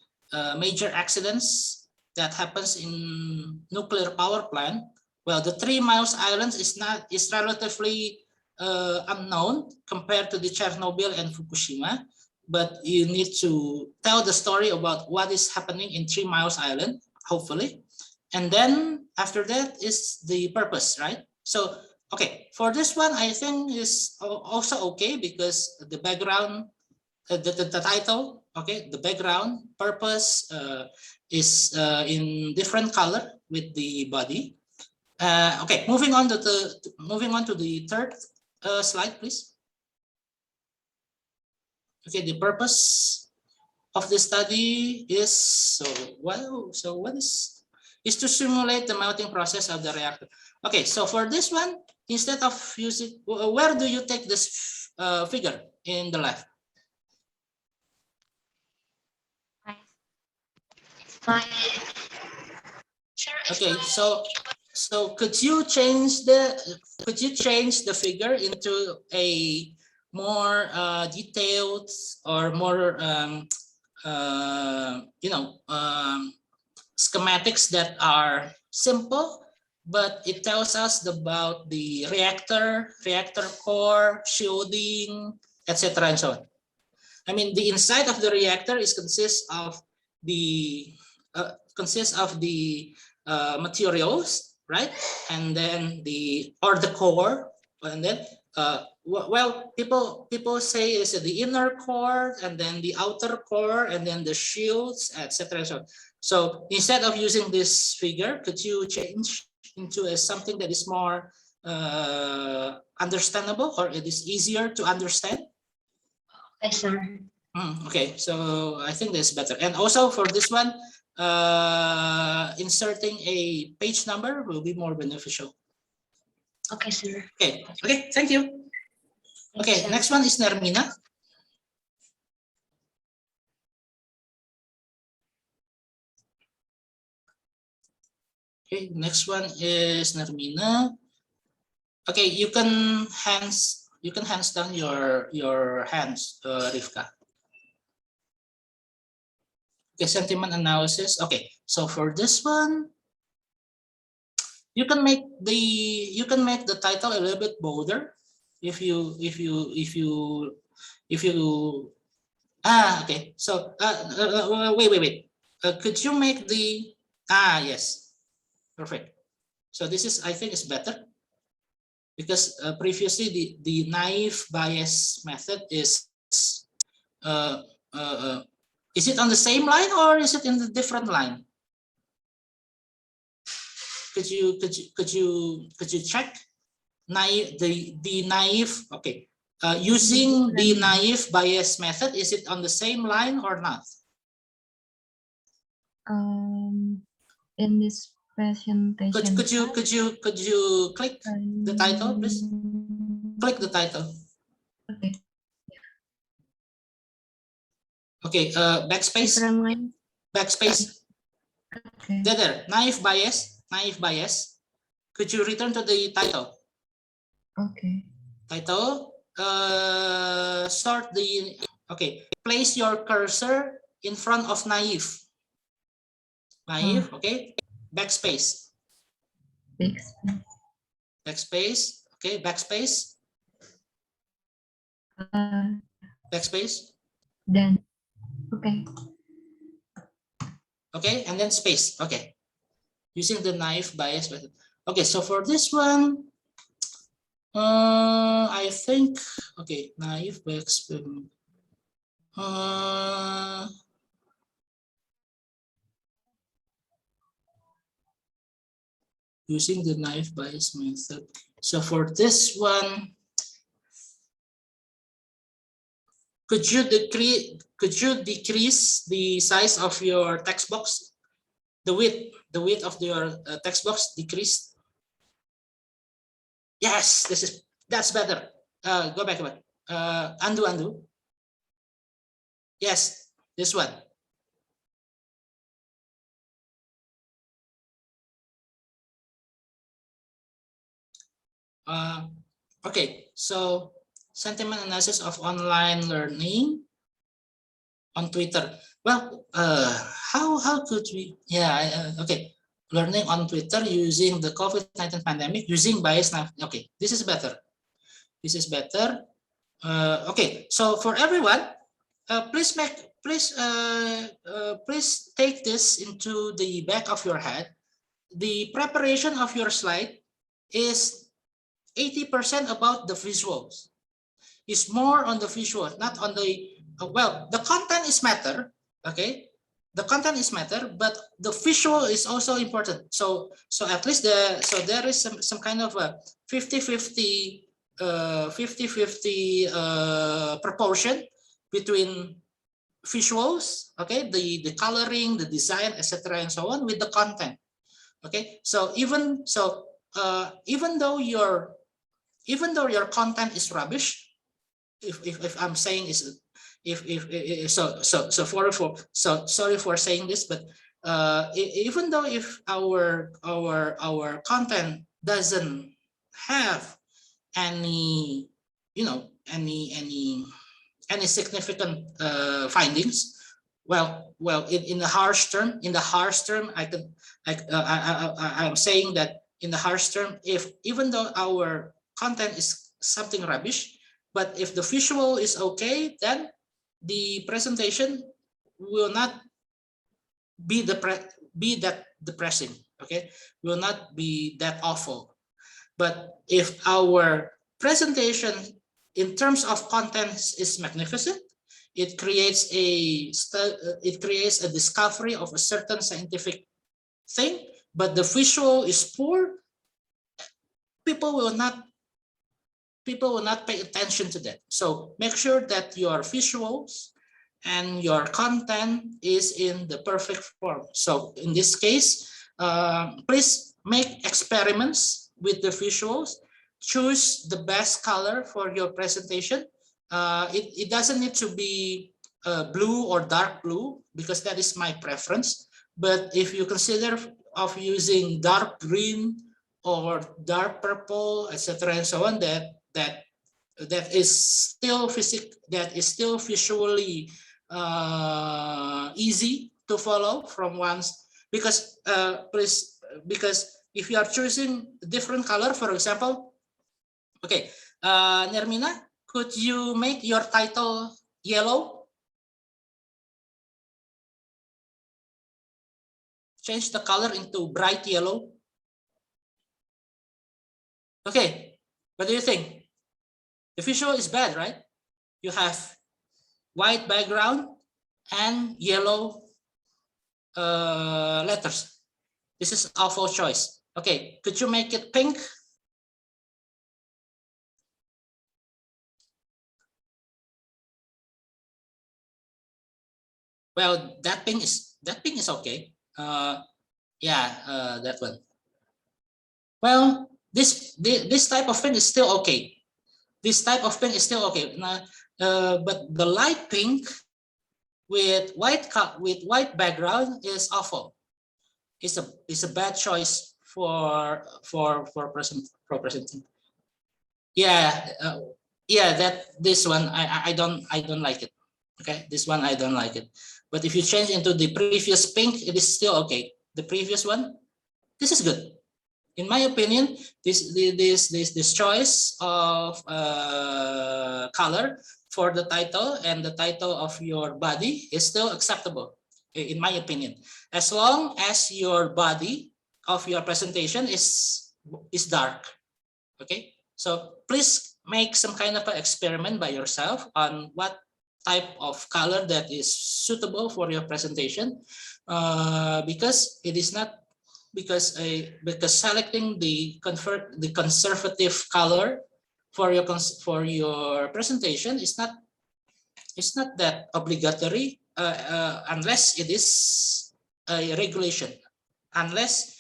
Speaker 1: major accidents that happens in nuclear power plant. Well, the 3 Miles Island is relatively unknown compared to the Chernobyl and Fukushima, but you need to tell the story about what is happening in 3 Miles Island, hopefully. And then after that is the purpose, right? So, okay, for this one, I think is also okay because the background, the title, okay, the background purpose is in different color with the body. Okay, moving on to the third slide, please. Okay, the purpose of the study is what is to simulate the melting process of the reactor. Okay, so for this one, instead of using, where do you take this figure in the left? Okay, so could you change the figure into a more detailed or more schematics that are simple, but it tells us about the reactor core, shielding, etc. and so on. I mean, the inside of the reactor consists of the materials, right? And then the core, and then well, people say is the inner core, and then the outer core, and then the shields, etc. So instead of using this figure, could you change into something that is more understandable, or it is easier to understand?
Speaker 6: Yes, sir.
Speaker 1: Okay, so I think that's better. And also for this one, inserting a page number will be more beneficial.
Speaker 6: Okay, sir.
Speaker 1: Okay, thank you. Okay, next one is Nermina. Okay, next one is Nermina. Okay, you can hands down your hands, Rifka. Okay, sentiment analysis. Okay, so for this one, you can make the title a little bit bolder if you okay, so wait, could you make the yes, perfect. So this is, I think, is better because previously the naive Bayes method is it on the same line or is it in the different line? Could you check the naive? Okay, using the naive Bayes method, is it on the same line or not?
Speaker 3: In this presentation.
Speaker 1: Could you click the title, please? Click the title.
Speaker 3: Okay.
Speaker 1: Okay, backspace.
Speaker 3: Different line.
Speaker 1: Backspace.
Speaker 3: Okay.
Speaker 1: There. Naive bias. Could you return to the title?
Speaker 3: Okay.
Speaker 1: Title. Sort the. Okay. Place your cursor in front of naive. Naive. Okay. Backspace.
Speaker 3: Big space.
Speaker 1: Backspace. Okay. Backspace. Backspace.
Speaker 3: Then. Okay.
Speaker 1: Okay. And then space. Okay. Using the naive bias method. Okay. So for this one, I think, okay, naive backspace. Using the naive bias method. So for this one, could you decrease the size of your text box? The width of your text box decreased. Yes, that's better. Go back. Undo. Yes, this one. Okay, so sentiment analysis of online learning on Twitter. Well, how could we? Yeah, okay. Learning on Twitter using the COVID-19 pandemic using bias. Okay, this is better. Okay, so for everyone, please take this into the back of your head. The preparation of your slide is 80% about the visuals. It's more on the visual, not on the well. The content is matter, okay. The content is matter, but the visual is also important. So at least there is some kind of a 50-50 proportion between visuals, okay, the coloring, the design, etc., and so on, with the content. Okay, so even though your content is rubbish, if I'm saying is sorry for saying this, but even though if our content doesn't have any any significant findings, well in the harsh term I'm saying that in the harsh term, if even though our content is something rubbish, but if the visual is okay, then the presentation will not be that depressing, okay, will not be that awful. But if our presentation in terms of contents is magnificent, it creates a discovery of a certain scientific thing, but the visual is poor, people will not pay attention to that. So make sure that your visuals and your content is in the perfect form. So in this case, please make experiments with the visuals. Choose the best color for your presentation. It doesn't need to be blue or dark blue, because that is my preference. But if you consider of using dark green or dark purple, etc., and so on, that is still visually easy to follow from one's, because if you are choosing different color, for example, okay, Nermina, could you make your title yellow? Change the color into bright yellow. Okay, what do you think? The visual is bad, right? You have white background and yellow letters. This is awful choice. Okay, could you make it pink? Well, that pink is okay. Yeah, that one. Well, this type of pink is still okay. This type of pink is still okay. But the light pink with white background is awful. It's a bad choice for presenting. Yeah, yeah. This one I don't like it. Okay, this one I don't like it. But if you change into the previous pink, it is still okay. The previous one, this is good. In my opinion, this choice of color for the title and the title of your body is still acceptable, in my opinion, as long as your body of your presentation is dark. Okay, so please make some kind of an experiment by yourself on what type of color that is suitable for your presentation, because it is not because selecting the conservative color for your presentation is not that obligatory, unless it is a regulation, unless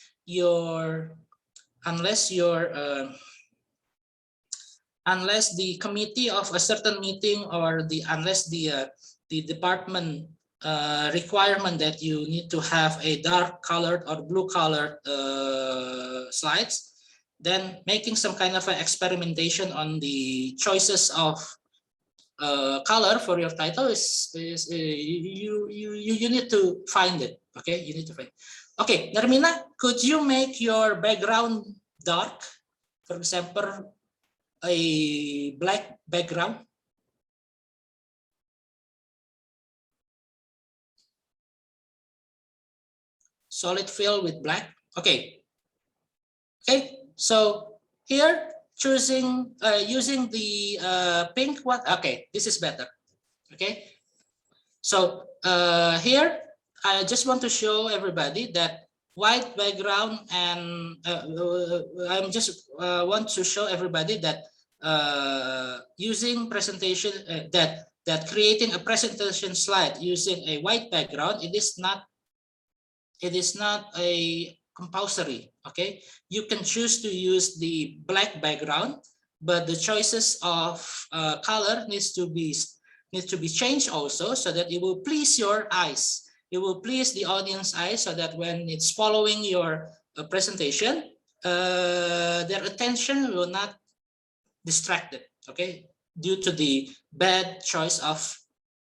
Speaker 1: the committee of a certain meeting or unless the department requirement that you need to have a dark colored or blue colored slides, then making some kind of an experimentation on the choices of color for your title is you need to find it. Okay, you need to find it. Okay, Narmina, could you make your background dark? For example, a black background. Solid fill with black. Okay. Okay. So here choosing using the pink one. Okay, this is better. Okay. So here I just want to show everybody that white background, and I'm just want to show everybody that using presentation that creating a presentation slide using a white background, it is not a compulsory. Okay, you can choose to use the black background, but the choices of color needs to be changed also, so that it will please your eyes. It will please the audience eyes, so that when it's following your presentation, their attention will not distracted. Okay, due to the bad choice of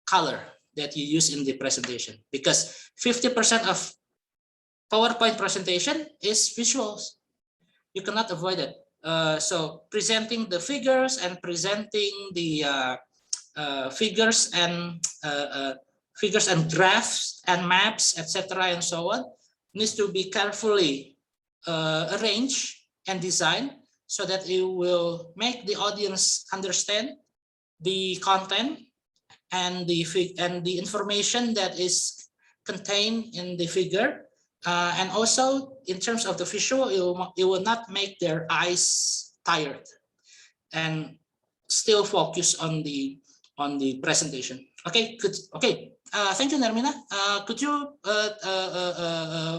Speaker 1: color that you use in the presentation, because 50% of PowerPoint presentation is visuals. You cannot avoid it. So presenting the figures and presenting the figures and graphs and maps, etc., and so on, needs to be carefully arranged and designed, so that it will make the audience understand the content and the information that is contained in the figure, and also in terms of the visual, it will not make their eyes tired and still focus on the presentation. Okay, good. Okay, thank you, Narmina. Could you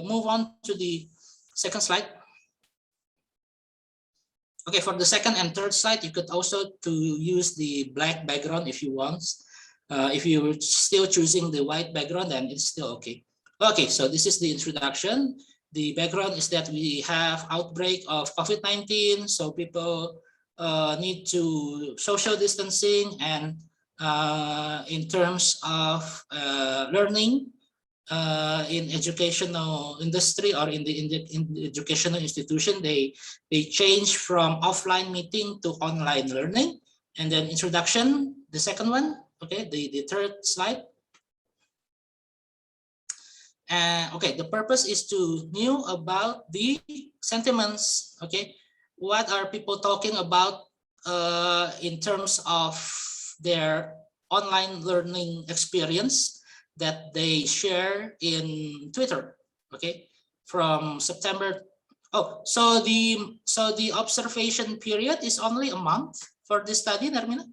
Speaker 1: move on to the second slide? Okay, for the second and third slide, you could also to use the black background if you want. If you're still choosing the white background, then it's still okay. Okay, so this is the introduction. The background is that we have outbreak of COVID-19, so people need to social distancing, and in terms of learning in educational industry or in the educational institution, they change from offline meeting to online learning. And then introduction, the second one. Okay, the third slide. Okay, the purpose is to know about the sentiments. Okay, what are people talking about in terms of their online learning experience that they share in Twitter. Okay, from September. Oh, so the observation period is only a month for this study, Narmina?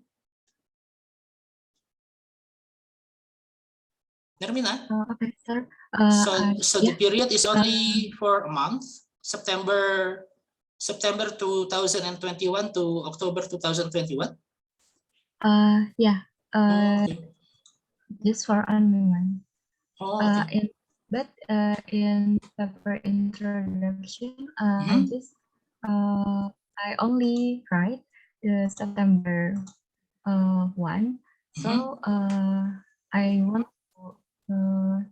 Speaker 1: Narmina?
Speaker 3: Okay, sir.
Speaker 1: So the period is only for a month, September 2021 to October 2021?
Speaker 3: Yeah.
Speaker 1: Okay.
Speaker 3: just for only one.
Speaker 1: Oh, okay.
Speaker 3: In paper introduction,
Speaker 1: Mhm.
Speaker 3: I only write the September one.
Speaker 1: Mhm.
Speaker 3: So I want to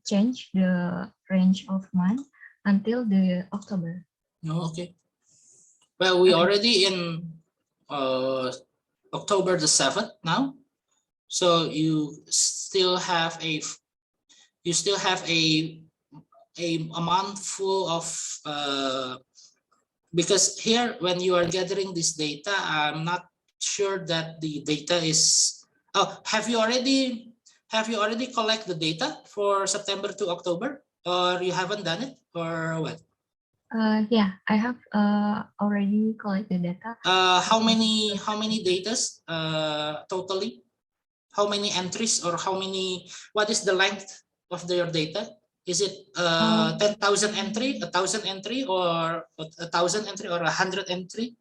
Speaker 3: change the range of month until the October.
Speaker 1: No, okay. Well, we
Speaker 3: Okay.
Speaker 1: already in uh, October the 7th now. So you still have a month full of because here when you are gathering this data, I'm not sure that the data is. Oh, have you already collect the data for September to October, or you haven't done it, or what?
Speaker 3: Yeah, I have already collected data.
Speaker 1: How many datas totally? How many entries, or what is the length of your data? Is it 10,000 entry, 1,000 entry, or 1,000 entry, or 100 entry,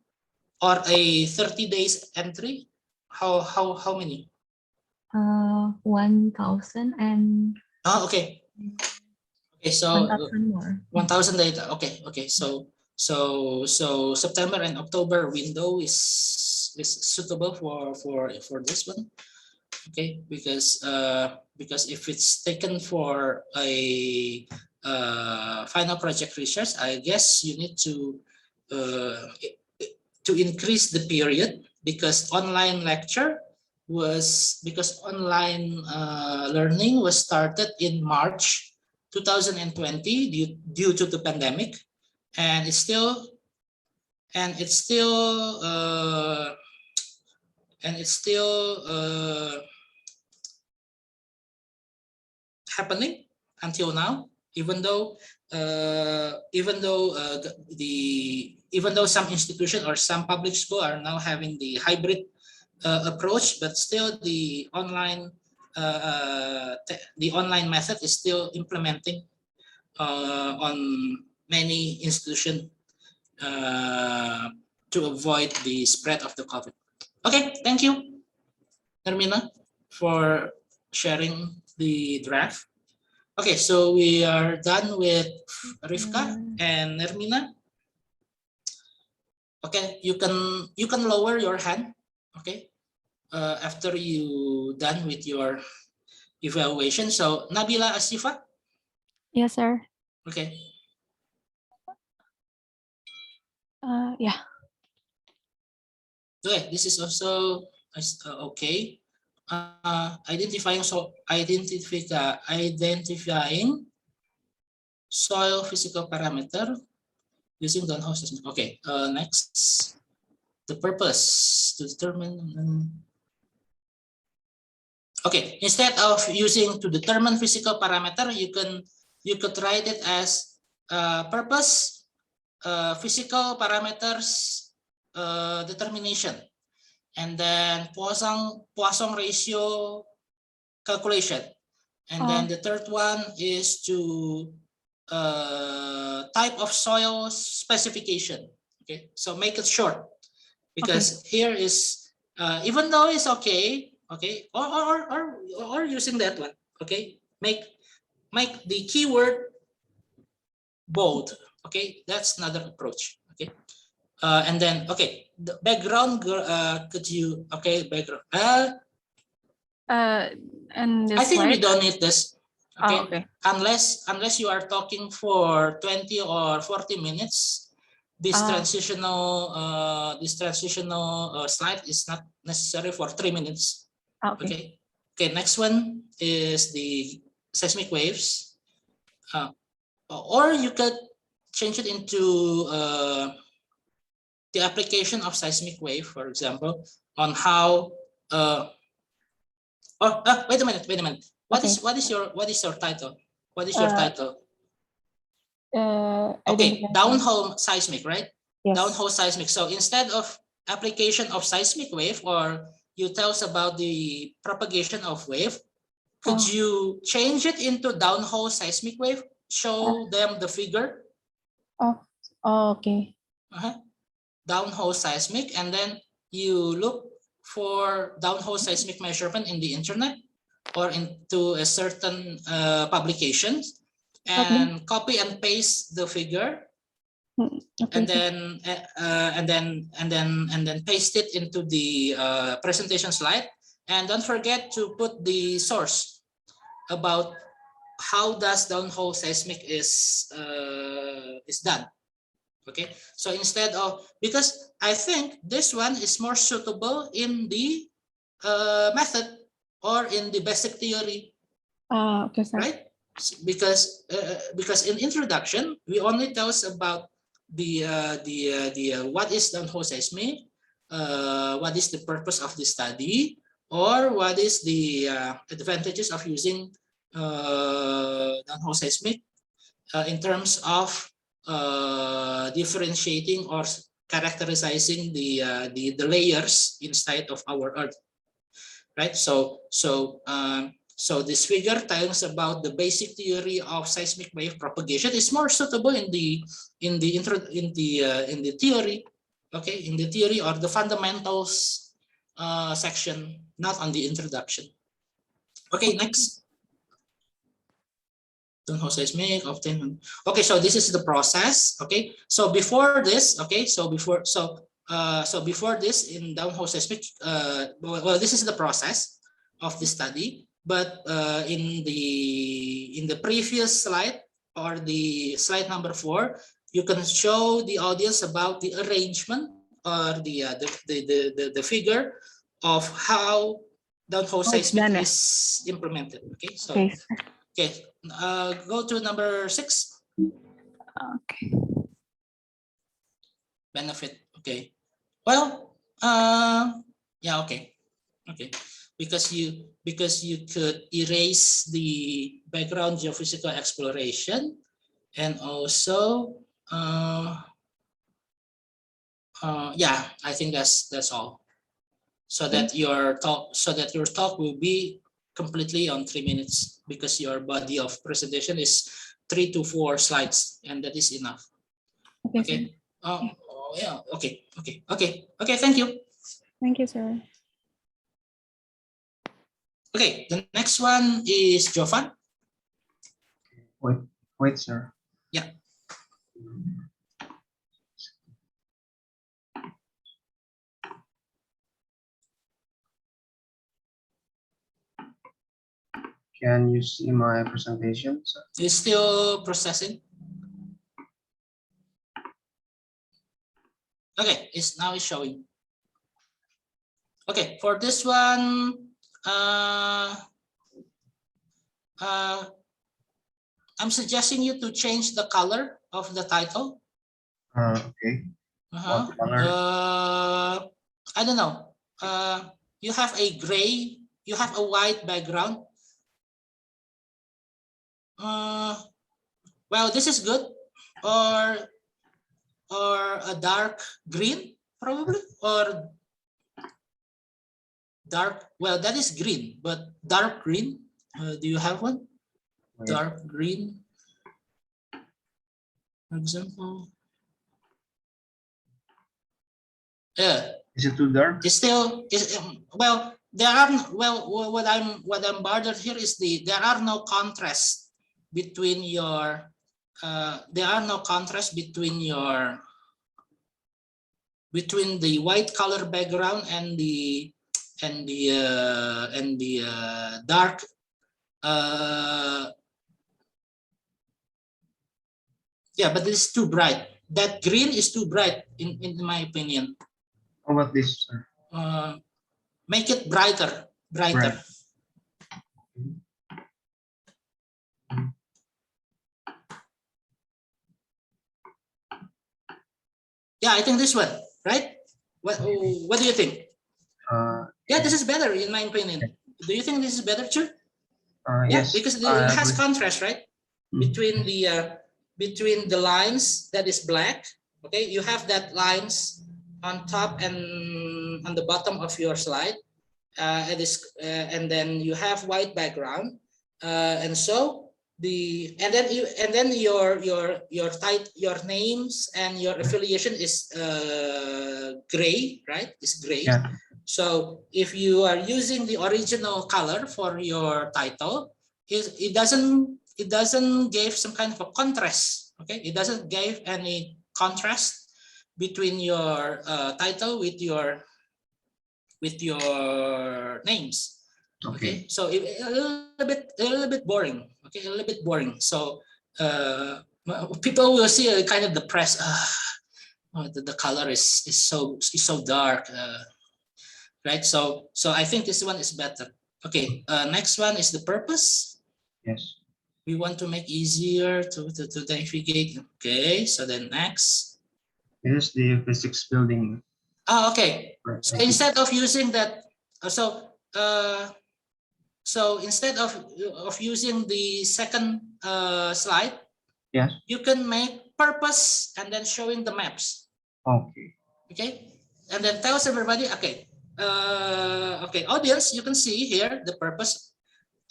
Speaker 1: or a 30 days entry? How many?
Speaker 3: 1,000 and
Speaker 1: Oh, okay. Okay, so
Speaker 3: 1,000 more.
Speaker 1: 1,000 data. Okay. So September and October window is suitable for this one. Okay, because if it's taken for a final project research, I guess you need uh, to increase the period, because online learning was started in March 2020 due to the pandemic, and it's still uh, and it's still happening until now, even though some institution or some public school are now having the hybrid approach, but still the online method is still implementing on many institutions uh, to avoid the spread of the COVID. Okay, thank you, Hermina, for sharing the draft. Okay, so we are done with Rivka and Nermina. Okay, you can lower your hand. Okay, after you done with your evaluation. So Nabila Asifa.
Speaker 5: Yes, sir.
Speaker 1: Okay.
Speaker 5: Yeah.
Speaker 1: Okay, this is also okay. Identifying soil physical parameter using downhole assessment. Okay. Next, the purpose to determine. Okay, instead of using to determine physical parameter, you could write it as purpose physical parameters determination, and then Poisson ratio calculation, and then the third one is to type of soil specification. Okay, so make it short, because here is even though it's okay, or using that one. Okay, make the keyword bold. Okay, that's another approach. Okay, and then okay, the background. Could you background?
Speaker 5: And the
Speaker 1: I think we
Speaker 5: slide.
Speaker 1: don't need this.
Speaker 5: Oh,
Speaker 1: Okay,
Speaker 5: okay.
Speaker 1: unless you are talking for 20 or 40 minutes, this transitional slide is not necessary for 3 minutes.
Speaker 5: Okay.
Speaker 1: Okay, next one is the seismic waves, or you could change it into the application of seismic wave, for example, on how wait a minute. What
Speaker 5: Okay.
Speaker 1: is your title? What is your title? Okay,
Speaker 5: Identify.
Speaker 1: downhole seismic, right?
Speaker 5: Yes.
Speaker 1: Downhole seismic. So instead of application of seismic wave, or you tell us about the propagation of wave, could you change it into downhole seismic wave? Show them the figure.
Speaker 5: Okay.
Speaker 1: Downhole seismic, and then you look for downhole seismic measurement in the internet. or into a certain publication and copy and paste the figure,
Speaker 5: Okay,
Speaker 1: and
Speaker 5: sir.
Speaker 1: then paste it into the presentation slide. And don't forget to put the source about how does downhole seismic is done. Okay, so instead of, because I think this one is more suitable in the method or in the basic theory,
Speaker 5: Okay, sir.
Speaker 1: right? Because in introduction we only tell us about the what is downhole seismic, what is the purpose of the study, or what is the advantages of using downhole seismic in terms of differentiating or characterizing the layers inside of our Earth, right? So this figure tells about the basic theory of seismic wave propagation is more suitable in the theory, okay, in the theory or the fundamentals section, not on the introduction. Okay, next. Downhole seismic obtain. Okay, so this is the process. Okay, so before this, okay, so before this in downhole seismic, well, this is the process of the study. But in the previous slide, or the slide number 4, you can show the audience about the arrangement or the figure of how downhole seismic is implemented. Okay, so okay, go to number 6.
Speaker 5: Okay.
Speaker 1: Benefit. Okay. Well, yeah. Okay. Okay. Because you could erase the background geophysical exploration, and also, yeah, I think that's all. So that your talk will be completely on 3 minutes, because your body of presentation is 3 to 4 slides, and that is enough. Okay. Yeah. Okay. Thank you.
Speaker 5: Thank you, sir.
Speaker 1: Okay. The next one is Jovan.
Speaker 4: Wait, sir.
Speaker 1: Yeah.
Speaker 4: Can you see my presentation, sir?
Speaker 1: It's still processing. Okay, it's showing. Okay, for this one, I'm suggesting you to change the color of the title.
Speaker 4: Okay. What color?
Speaker 1: I don't know. You have a gray, you have a white background. Well, this is good, or a dark green, probably, or dark. Well, that is green, but dark green. Do you have one?
Speaker 4: Wait.
Speaker 1: Dark green, for example. Yeah.
Speaker 4: Is it too dark?
Speaker 1: It's still well. There are what I'm bothered here is there are no contrast between your between the white color background and the dark yeah, but it's too bright. That green is too bright in my opinion.
Speaker 4: How about this, sir?
Speaker 1: Make it brighter.
Speaker 4: Right.
Speaker 1: Yeah, I think this one, right? What do you think? Yeah, this is better in my opinion. Do you think this is better too? Yeah,
Speaker 4: Yes.
Speaker 1: because it has contrast, right? Between the lines that is black. Okay, you have that lines on top and on the bottom of your slide. And then you have white background, and so your names and your affiliation is gray, right? It's gray.
Speaker 4: Yeah.
Speaker 1: So if you are using the original color for your title, it doesn't give some kind of a contrast. Okay, it doesn't give any contrast between your title with your names. Okay, so a little bit boring. Okay, a little bit boring. So people will see a kind of depressed. The color is so dark, right? So I think this one is better. Okay, next one is the purpose.
Speaker 4: Yes.
Speaker 1: We want to make easier to navigate. Okay, so then next.
Speaker 4: It is the physics building.
Speaker 1: Oh, okay. So instead of using that, so instead of using the second slide,
Speaker 4: yes,
Speaker 1: you can make purpose and then showing the maps.
Speaker 4: Okay.
Speaker 1: Okay, and then tells everybody. Okay, okay, audience, you can see here the purpose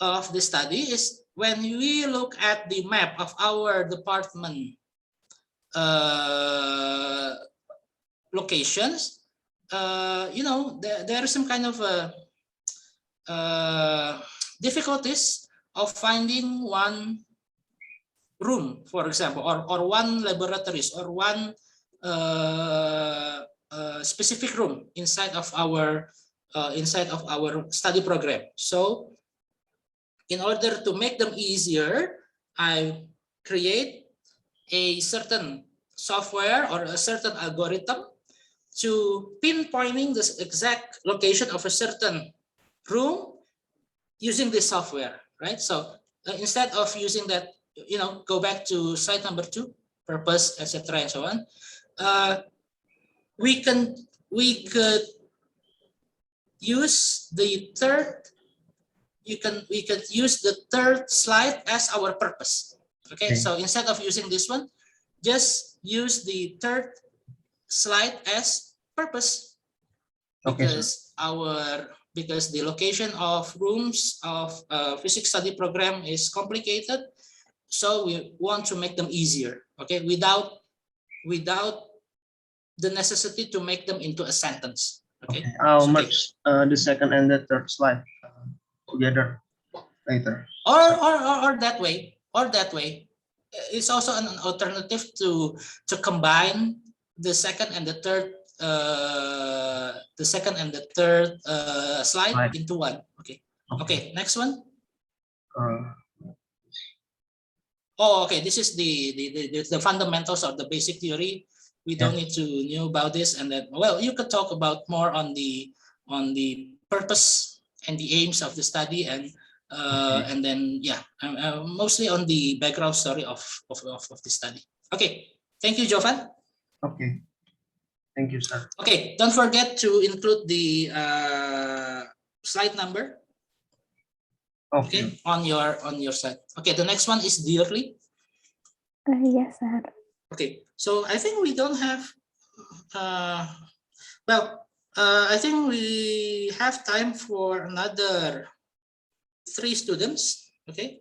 Speaker 1: of the study is when we look at the map of our department locations. You know, there is some kind of difficulties of finding one room, for example, or one laboratories or one specific room inside of our study program. So in order to make them easier, I create a certain software or a certain algorithm to pinpointing the exact location of a certain room using this software, right? So instead of using that, you know, go back to slide number 2, purpose, etc., and so on. We could use the third. We could use the third slide as our purpose. Okay, so instead of using this one, just use the third slide as purpose, because because the location of rooms of physics study program is complicated, so we want to make them easier. Okay, without the necessity to make them into a sentence. Okay,
Speaker 4: I'll merge the second and the third slide together later.
Speaker 1: Or that way. It's also an alternative to combine the second and the third slide into one. Okay, next one. Okay, this is the fundamentals of the basic theory. We don't need to know about this, and then, well, you could talk about more on the purpose and the aims of the study, and then mostly on the background story of the study. Okay, thank you, Jovan.
Speaker 4: Okay, thank you, sir.
Speaker 1: Okay, don't forget to include the slide number. Okay, on your side. Okay, the next one is dearly.
Speaker 5: Yes, sir.
Speaker 1: Okay, so I think we don't have. I think we have time for another 3 students. Okay,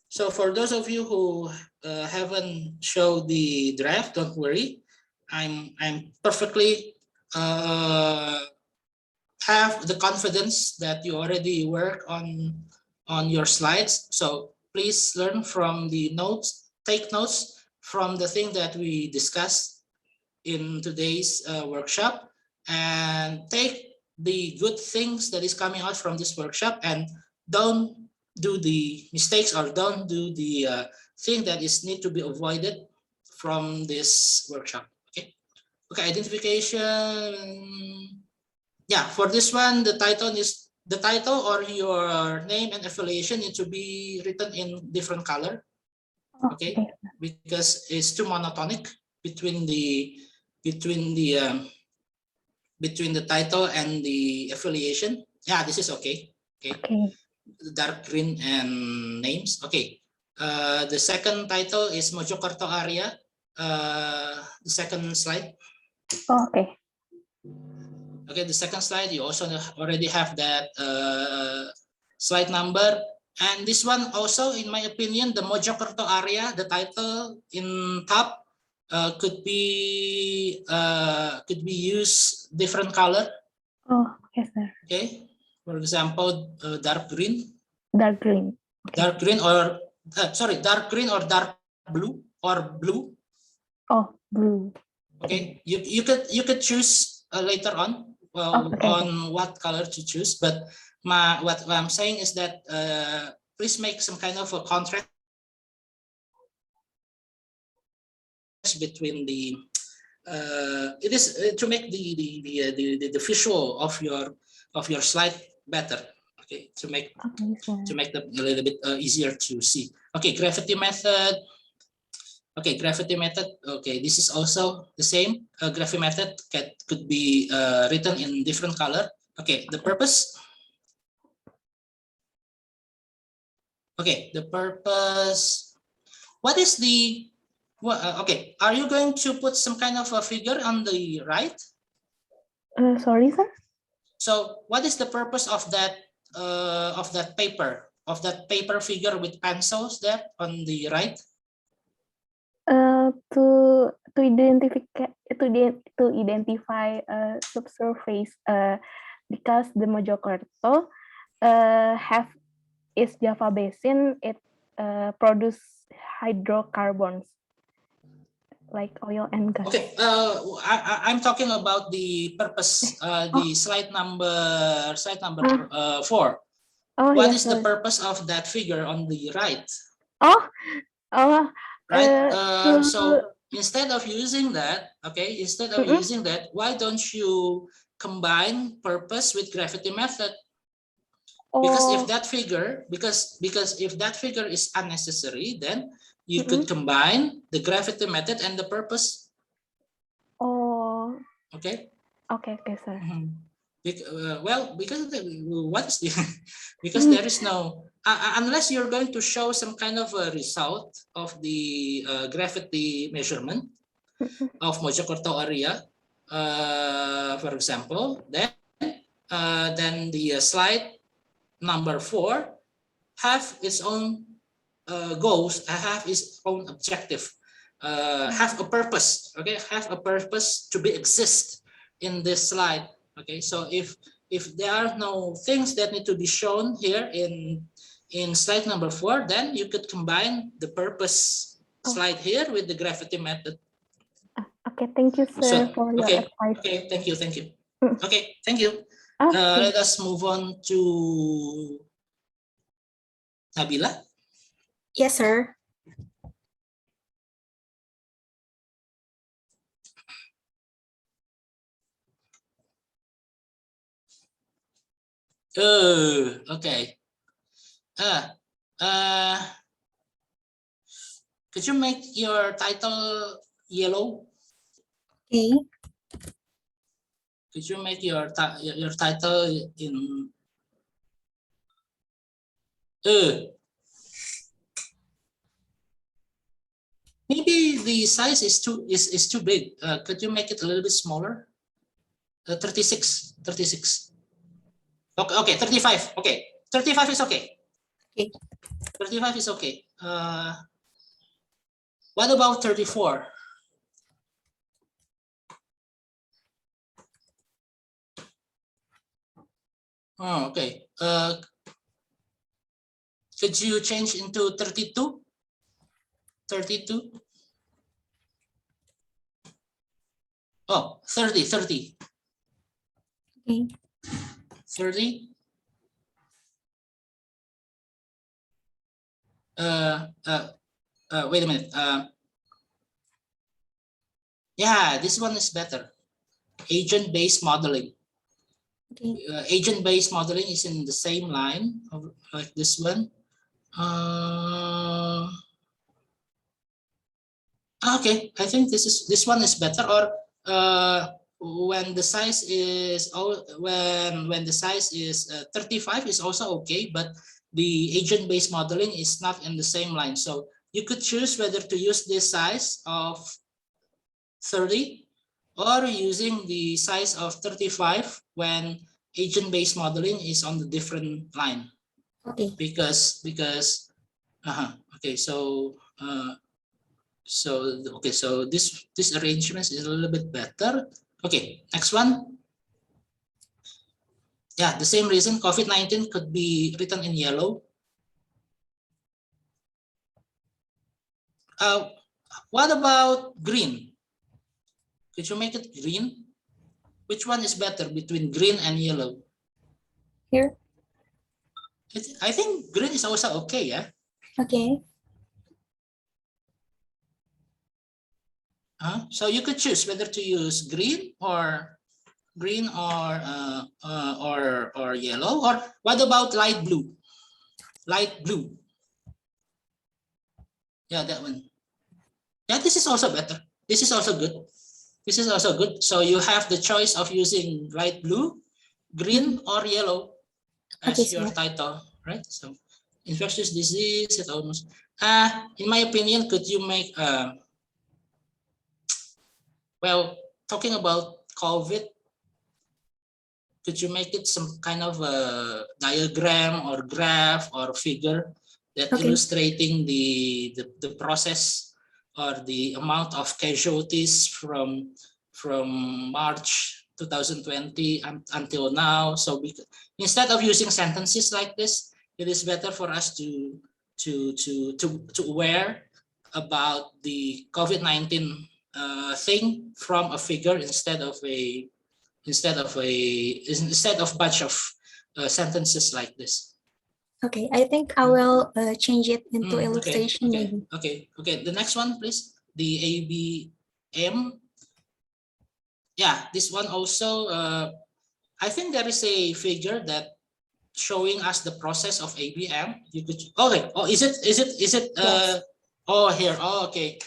Speaker 1: so for those of you who haven't showed the draft, don't worry. I'm perfectly have the confidence that you already work on your slides. So please learn from the notes, take notes from the thing that we discussed in today's workshop, and take the good things that is coming out from this workshop, and don't do the mistakes or don't do the thing that is need to be avoided from this workshop. Okay, identification. Yeah, for this one, the title or your name and affiliation need to be written in different color. Okay, because it's too monotonic between the title and the affiliation. Yeah, this is okay. Okay. Dark green and names. Okay. The second title is Mojokerto area. The second slide.
Speaker 5: Okay.
Speaker 1: Okay, the second slide, you also already have that slide number. And this one also, in my opinion, the Mojokerto area, the title in top could be used different color.
Speaker 5: Yes, sir.
Speaker 1: Okay, for example, dark green,
Speaker 5: Dark green. Okay.
Speaker 1: dark green or sorry, dark green or dark blue or blue.
Speaker 5: Oh, blue.
Speaker 1: Okay, you could choose later on
Speaker 5: Oh, okay.
Speaker 1: on what color to choose, but what I'm saying is that please make some kind of a contrast between the it is to make the visual of your slide better. Okay, to make
Speaker 5: Okay, sir.
Speaker 1: them a little bit easier to see. Okay, gravity method. Okay, gravity method. Okay, this is also the same. Gravity method could be written in different color. Okay, the purpose. Okay, the purpose. What is the? Okay, are you going to put some kind of a figure on the right?
Speaker 5: Sorry, sir.
Speaker 1: So, what is the purpose of that paper figure with pencils there on the right?
Speaker 5: To identify subsurface because the Mojokerto have its Java basin, it produce hydrocarbons like oil and gas.
Speaker 1: Okay, I'm talking about the purpose, the slide number 4.
Speaker 5: Oh,
Speaker 1: What
Speaker 5: yes,
Speaker 1: is the
Speaker 5: sir.
Speaker 1: purpose of that figure on the right?
Speaker 5: Oh,
Speaker 1: Right.
Speaker 5: to
Speaker 1: So instead of using that, okay, why don't you combine purpose with gravity method? Because if that figure, because if that figure is unnecessary, then you could combine the gravity method and the purpose.
Speaker 5: Oh,
Speaker 1: Okay.
Speaker 5: okay, sir.
Speaker 1: Well, because what is the because there is no unless you're going to show some kind of a result of the gravity measurement of Mojokerto area, for example, then the slide number 4 have its own goals, have its own objective, have a purpose. Okay, have a purpose to be exist in this slide. Okay, so if there are no things that need to be shown here in slide number 4, then you could combine the purpose slide here with the gravity method.
Speaker 5: Okay, thank you, sir,
Speaker 1: So
Speaker 5: for your advice.
Speaker 1: okay, thank you. Okay, thank you.
Speaker 5: Okay.
Speaker 1: Let us move on to Nabila.
Speaker 6: Yes, sir.
Speaker 1: Okay. Could you make your title yellow?
Speaker 6: Okay.
Speaker 1: Could you make your title in? Maybe the size is too big. Could you make it a little bit smaller? 36. Okay, 35. Okay, 35 is okay.
Speaker 6: Okay.
Speaker 1: 35 is okay. What about 34? Oh, okay. Could you change into 32? 32? Oh, 30.
Speaker 6: Okay.
Speaker 1: 30. Wait a minute. Yeah, this one is better. Agent-based modeling.
Speaker 6: Okay.
Speaker 1: Agent-based modeling is in the same line of like this one. Okay, I think this one is better. Or when the size is 35 is also okay, but the agent-based modeling is not in the same line. So you could choose whether to use this size of 30 or using the size of 35 when agent-based modeling is on the different line.
Speaker 6: Okay.
Speaker 1: Because okay, so so this arrangement is a little bit better. Okay, next one. Yeah, the same reason COVID-19 could be written in yellow. What about green? Could you make it green? Which one is better between green and yellow?
Speaker 6: Here.
Speaker 1: I think green is also okay, yeah?
Speaker 6: Okay.
Speaker 1: So you could choose whether to use green or yellow, or what about light blue? Light blue. Yeah, that one. Yeah, this is also better. This is also good. This is also good. So you have the choice of using light blue, green, or yellow as
Speaker 6: Okay,
Speaker 1: your
Speaker 6: sir.
Speaker 1: title, right? So infectious disease, it almost. In my opinion, could you make well, talking about COVID, could you make it some kind of a diagram or graph or figure that
Speaker 6: Okay.
Speaker 1: illustrating the process or the amount of casualties from March 2020 until now? So instead of using sentences like this, it is better for us to aware about the COVID-19 thing from a figure instead of bunch of sentences like this.
Speaker 6: Okay. I think I will change it into
Speaker 1: Okay,
Speaker 6: illustration maybe.
Speaker 1: okay. The next one, please. The ABM. Yeah, this one also. I think there is a figure that showing us the process of ABM. You could. Okay. Oh, is it?
Speaker 6: Yes.
Speaker 1: Oh, here. Oh, okay.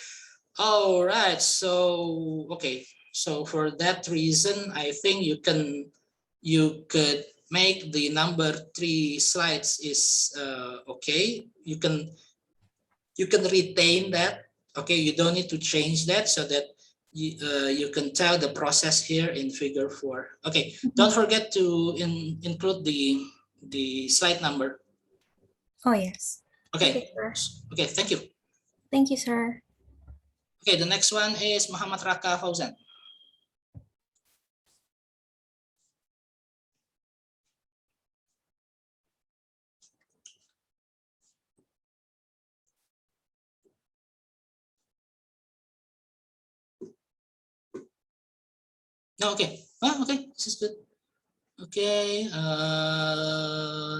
Speaker 1: All right. So okay. So for that reason, I think you could make the number 3 slides is okay. You can retain that. Okay, you don't need to change that so that you can tell the process here in figure 4. Okay, don't forget to include the slide number.
Speaker 6: Oh, yes.
Speaker 1: Okay,
Speaker 6: sir.
Speaker 1: okay, thank you.
Speaker 6: Thank you, sir.
Speaker 1: Okay, the next one is Muhammad Raka Fauzan. No, okay. Okay, this is good. Okay,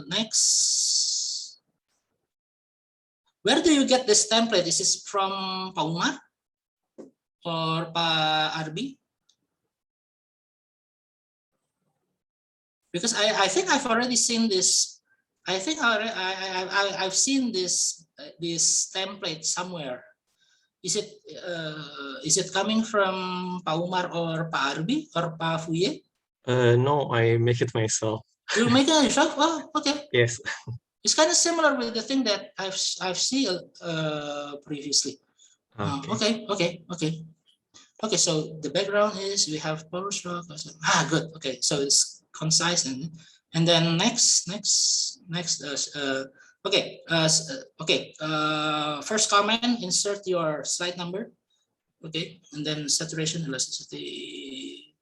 Speaker 1: next. Where do you get this template? Is this from Pak Umar or Pak Arbi? Because I think I've already seen this. I think I've seen this template somewhere. Is it coming from Pak Umar or Pak Arbi or Pak Fuye?
Speaker 7: No, I make it myself.
Speaker 1: You make it yourself? Oh, okay.
Speaker 7: Yes.
Speaker 1: It's kind of similar with the thing that I've seen previously.
Speaker 7: Okay.
Speaker 1: Okay. So the background is we have power stroke. Good. Okay. So it's concise and then next. Okay. First comment. Insert your slide number. Okay, and then saturation elasticity.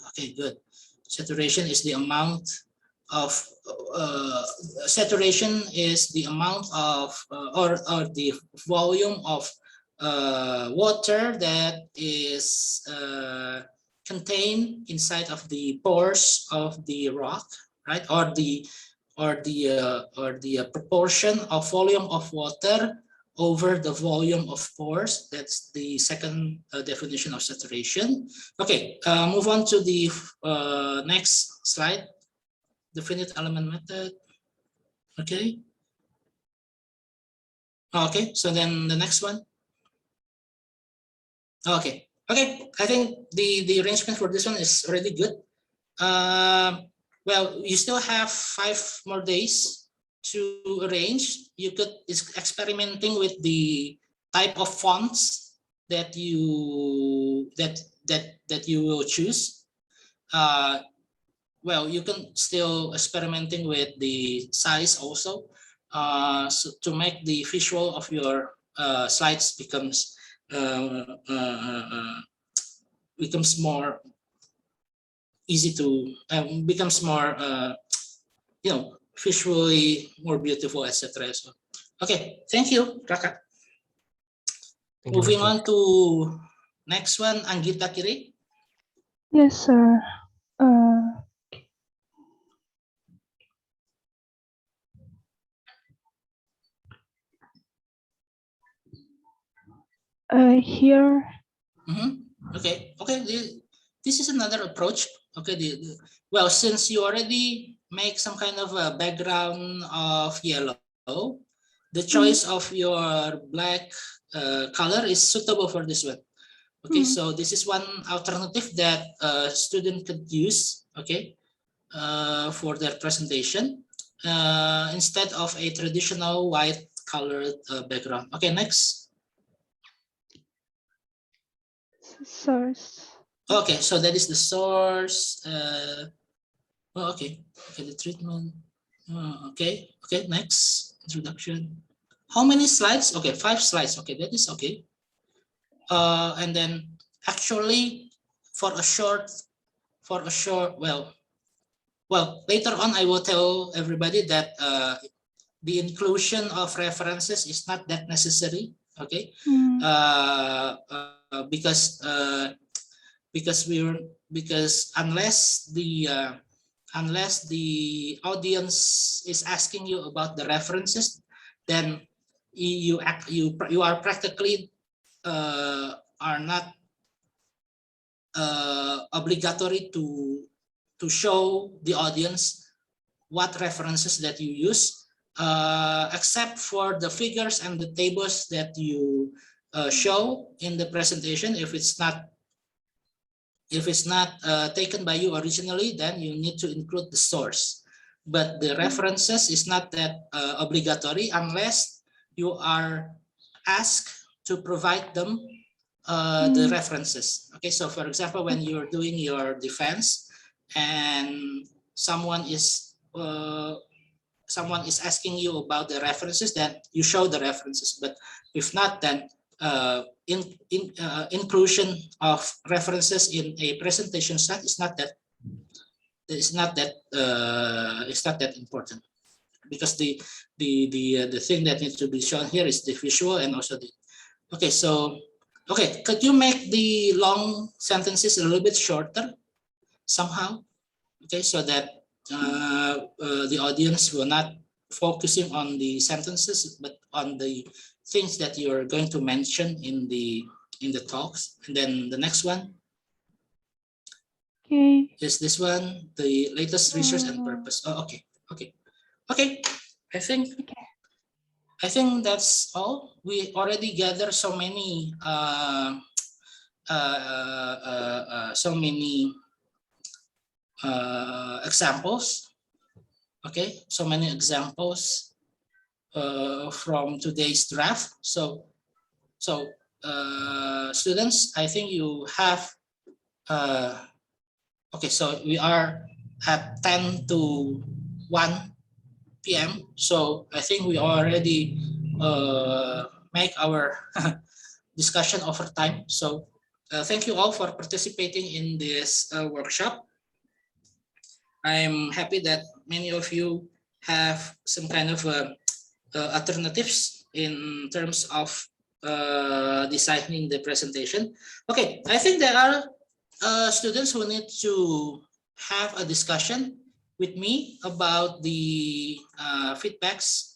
Speaker 1: Okay, good. Saturation is the amount of or the volume of water that is contained inside of the pores of the rock, right? Or the proportion of volume of water over the volume of pores. That's the second definition of saturation. Okay, move on to the next slide. The finite element method. Okay. Okay, so then the next one. Okay, I think the arrangement for this one is already good. Well, you still have 5 more days to arrange. You could experimenting with the type of fonts that you will choose. Well, you can still experimenting with the size also, so to make the visual of your slides becomes more easy to becomes more visually more beautiful, etc. So okay, thank you, Raka.
Speaker 7: Thank you,
Speaker 1: Moving
Speaker 7: Master.
Speaker 1: on to next one, Anggita Kiri.
Speaker 5: Yes, sir. Here.
Speaker 1: Okay, this is another approach. Okay, well, since you already make some kind of a background of yellow, the choice of your black color is suitable for this one. Okay, so this is one alternative that a student could use, okay, for their presentation instead of a traditional white colored background. Okay, next.
Speaker 5: Source.
Speaker 1: Okay, so that is the source. Okay, the treatment. Okay, next, introduction. How many slides? Okay, 5 slides. Okay, that is okay. And then actually for a short, well, later on I will tell everybody that the inclusion of references is not that necessary. Okay, because unless the audience is asking you about the references, then you are practically are not obligatory to show the audience what references that you use, except for the figures and the tables that you show in the presentation. If it's not taken by you originally, then you need to include the source. But the references is not that obligatory unless you are asked to provide them the references. Okay, so for example, when you're doing your defense and someone is asking you about the references, then you show the references. But if not, then inclusion of references in a presentation slide is not that important, because the thing that needs to be shown here is the visual and also the. Okay, so could you make the long sentences a little bit shorter somehow? Okay, so that the audience will not focusing on the sentences, but on the things that you're going to mention in the talks. And then the next one is this one, the latest research and purpose. Oh, okay. I think that's all. We already gathered so many examples. Okay, so many examples from today's draft. So students, I think you have okay, so we are at 10 to 1 p.m. So I think we already make our discussion over time. So thank you all for participating in this workshop. I'm happy that many of you have some kind of alternatives in terms of designing the presentation. Okay, I think there are students who need to have a discussion with me about the feedbacks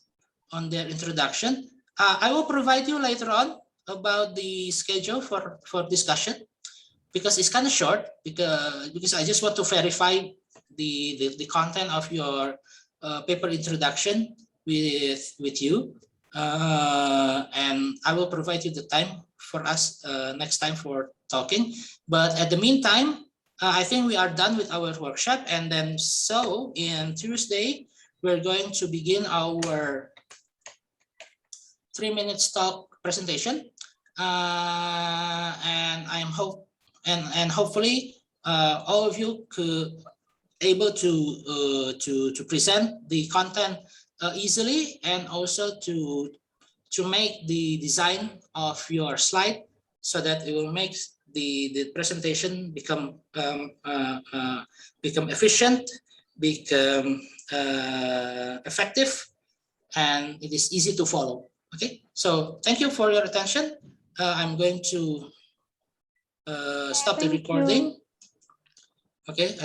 Speaker 1: on their introduction. I will provide you later on about the schedule for discussion, because it's kind of short, because I just want to verify the content of your paper introduction with you, and I will provide you the time for us next time for talking. But at the meantime, I think we are done with our workshop, and then so in Tuesday we're going to begin our 3-minute talk presentation, and hopefully all of you could able to present the content easily, and also to make the design of your slide so that it will make the presentation become efficient, become effective, and it is easy to follow. Okay, so thank you for your attention. I'm going to stop the
Speaker 5: Thank you.
Speaker 1: recording. Okay.